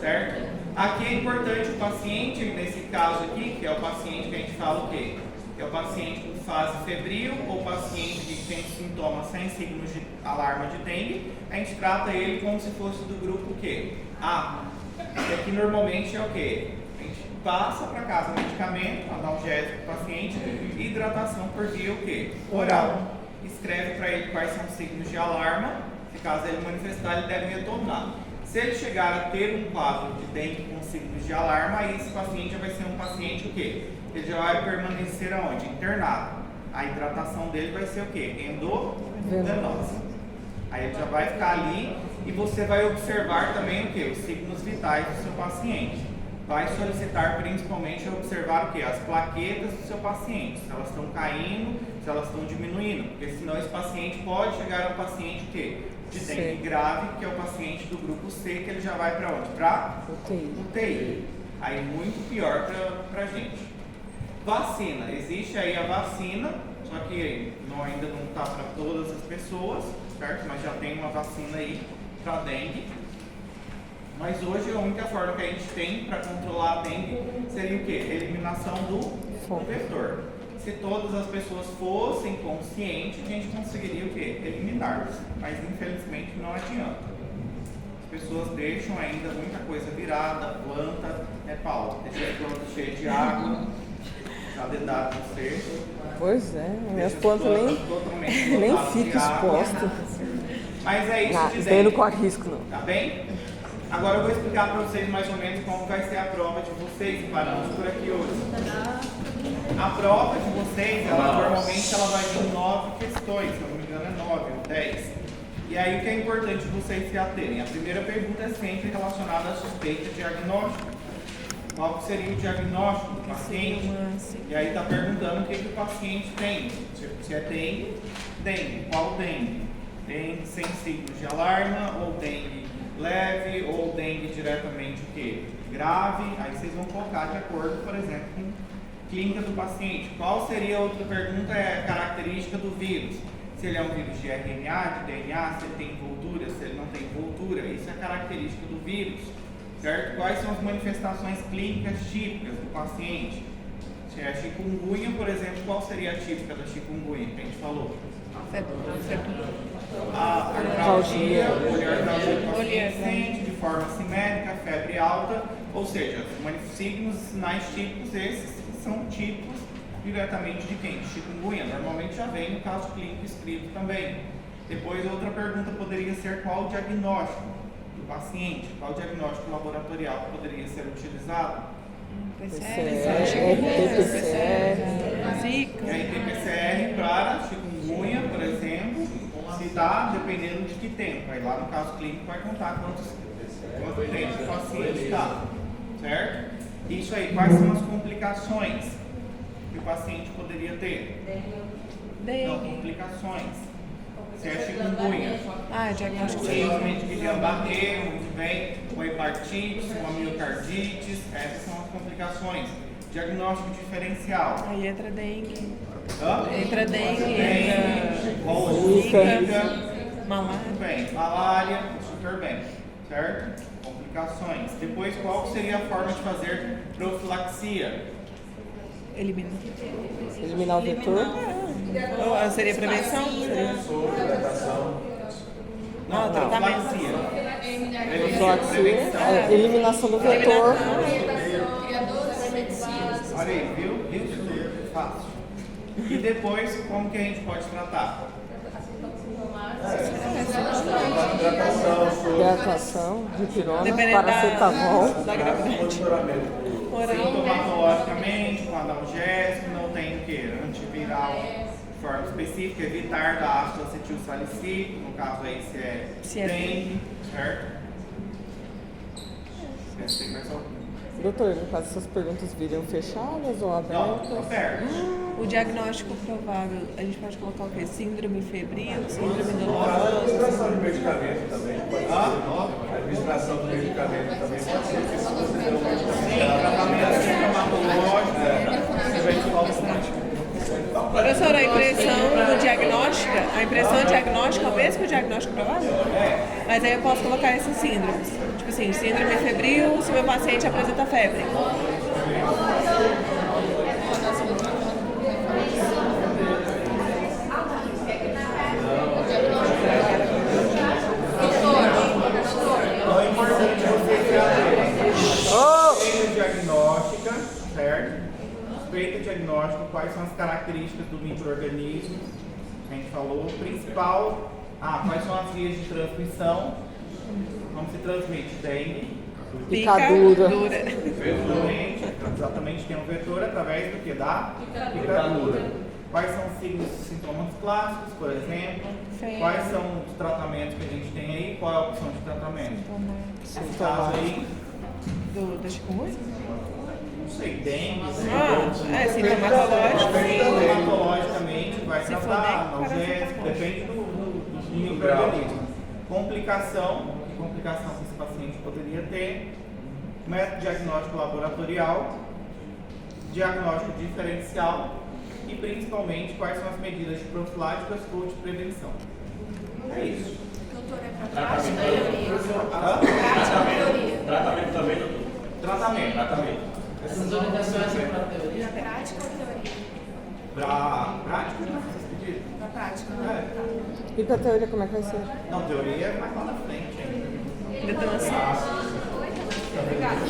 Certo? Aqui é importante o paciente, nesse caso aqui, que é o paciente que a gente fala o quê? Que é o paciente com fase febril ou paciente que tem sintomas sem signos de alarma de dengue, a gente trata ele como se fosse do grupo o quê? A. E aqui normalmente é o quê? A gente passa para casa medicamento, analgésico para o paciente, hidratação por via o quê? Oral. Escreve para ele quais são os signos de alarma, se caso ele manifestar, ele deve retornar. Se ele chegar a ter um quadro de dengue com signos de alarma, aí esse paciente já vai ser um paciente o quê? Ele já vai permanecer aonde? Internado. A hidratação dele vai ser o quê? Endovenosa. Aí ele já vai ficar ali e você vai observar também o quê? Os signos vitais do seu paciente. Vai solicitar principalmente observar o quê? As plaquetas do seu paciente, se elas estão caindo, se elas estão diminuindo, porque senão esse paciente pode chegar ao paciente o quê? De dengue grave, que é o paciente do grupo C, que ele já vai para onde? Para UTI. Aí muito pior para a gente. Vacina, existe aí a vacina, só que ainda não está para todas as pessoas, certo? Mas já tem uma vacina aí para dengue. Mas hoje a única forma que a gente tem para controlar a dengue seria o quê? Eliminação do vetor. Se todas as pessoas fossem conscientes, a gente conseguiria o quê? Eliminar. Mas infelizmente não adianta. As pessoas deixam ainda muita coisa virada, planta, né, Paulo? Deixa as plantas cheias de água, já dedado no cerco. Pois é, minhas plantas nem ficam expostas. Mas é isso de Isso aí dengue. não corre risco, não. Tá bem? Agora eu vou explicar para vocês mais ou menos como vai ser a prova de vocês. Paramos por aqui hoje. A prova de vocês, normalmente ela vai ter 9 questões, se eu não me engano é 9 ou 10. E aí o que é importante vocês se aterem? A primeira pergunta é sempre relacionada à suspeita e diagnóstico. Qual seria o diagnóstico do paciente? E aí está perguntando o que o paciente tem. Se é dengue, qual dengue? Dengue sem signos de alarma, ou dengue leve, ou dengue diretamente o quê? Grave. Aí vocês vão colocar de acordo, por exemplo, com clínica do paciente. Qual seria a outra pergunta? É a característica do vírus. Se ele é um vírus de RNA, de DNA, se ele tem envoltura, se ele não tem envoltura. Isso é característica do vírus. Certo? Quais são as manifestações clínicas típicas do paciente? Se é chikungunya, por exemplo, qual seria a típica da chikungunya que a gente falou? A artralgia, poliartralgia do paciente sente de forma simétrica, febre alta, ou seja, signos e sinais típicos esses que são típicos diretamente de quem? De chikungunya. Normalmente já vem no caso clínico escrito também. Depois outra pergunta poderia ser qual o diagnóstico do paciente, qual o diagnóstico laboratorial que poderia ser utilizado? RT-PCR para chikungunya, por exemplo, se dá dependendo de que tempo. Aí lá no caso clínico vai contar quanto tempo o paciente está, certo? Isso aí, quais são as complicações que o paciente poderia ter? Não, complicações. Se é chikungunya. Diagnóstico. Simplesmente Guillain-Barré, muito bem, uma hepatite, uma miocardite, essas são as complicações. Diagnóstico diferencial. Aí entra dengue. Hã? Entra dengue, Zika, malária. muito bem. Malária, super bem. Certo? Complicações. Depois, qual seria a forma de fazer profilaxia? Eliminar o vetor? Seria prevenção? Não, profilaxia. Profilaxia, eliminação do vetor. Olha aí, viu? Fácil. E depois, como que a gente pode tratar? Hidratação, dipirona, Dependendo paracetamol. da gravidade. Sintomatologicamente, com analgésico, não tem o que? Antiviral de forma específica, evitar da ácido acetil salicílico, no caso aí se é dengue, certo? Essa vai só. Doutor, no caso, essas perguntas viriam fechadas ou abertas? Não, aberto. O diagnóstico provável, a gente pode colocar o quê? Síndrome febril, síndrome A dolorosa. administração de medicamento também pode ser. A administração do medicamento também pode ser. Se você der um medicamento. Tratamento sintomatológico. Professor, a impressão diagnóstica é o mesmo que o diagnóstico provável? Mas aí eu posso colocar essas síndromes. Tipo assim, síndrome febril, se meu paciente apresenta febre. Então é importante você suspeita diagnóstica, certo? Suspeita diagnóstica, quais são as características do micro-organismo, a gente falou. Principal, quais são as vias de transmissão, como se transmite dengue, Picadura. exatamente, tem um vetor através do que? Da picadura. Quais são os signos e sintomas clássicos, por exemplo? Quais são os tratamentos que a gente tem aí? Qual é a opção de tratamento? Nesse caso aí, Da chikungunya? não sei, dengue, Sintomatológico. sintomatologicamente vai Se for tratar, dengue, analgésico, paracetamol. depende do microorganismo. Complicação, que complicação que esse paciente poderia ter? Método diagnóstico laboratorial, diagnóstico diferencial e principalmente quais são as medidas de profiláticas ou de prevenção. É isso. Tratamento também, doutor. Tratamento. Essas orientações são para teoria? Prática ou teoria? Pra prática, não vocês pediram? Pra prática, É. E pra teoria, como é que vai ser? Não, teoria é mais lá na frente ainda. Ainda tem uma Obrigada.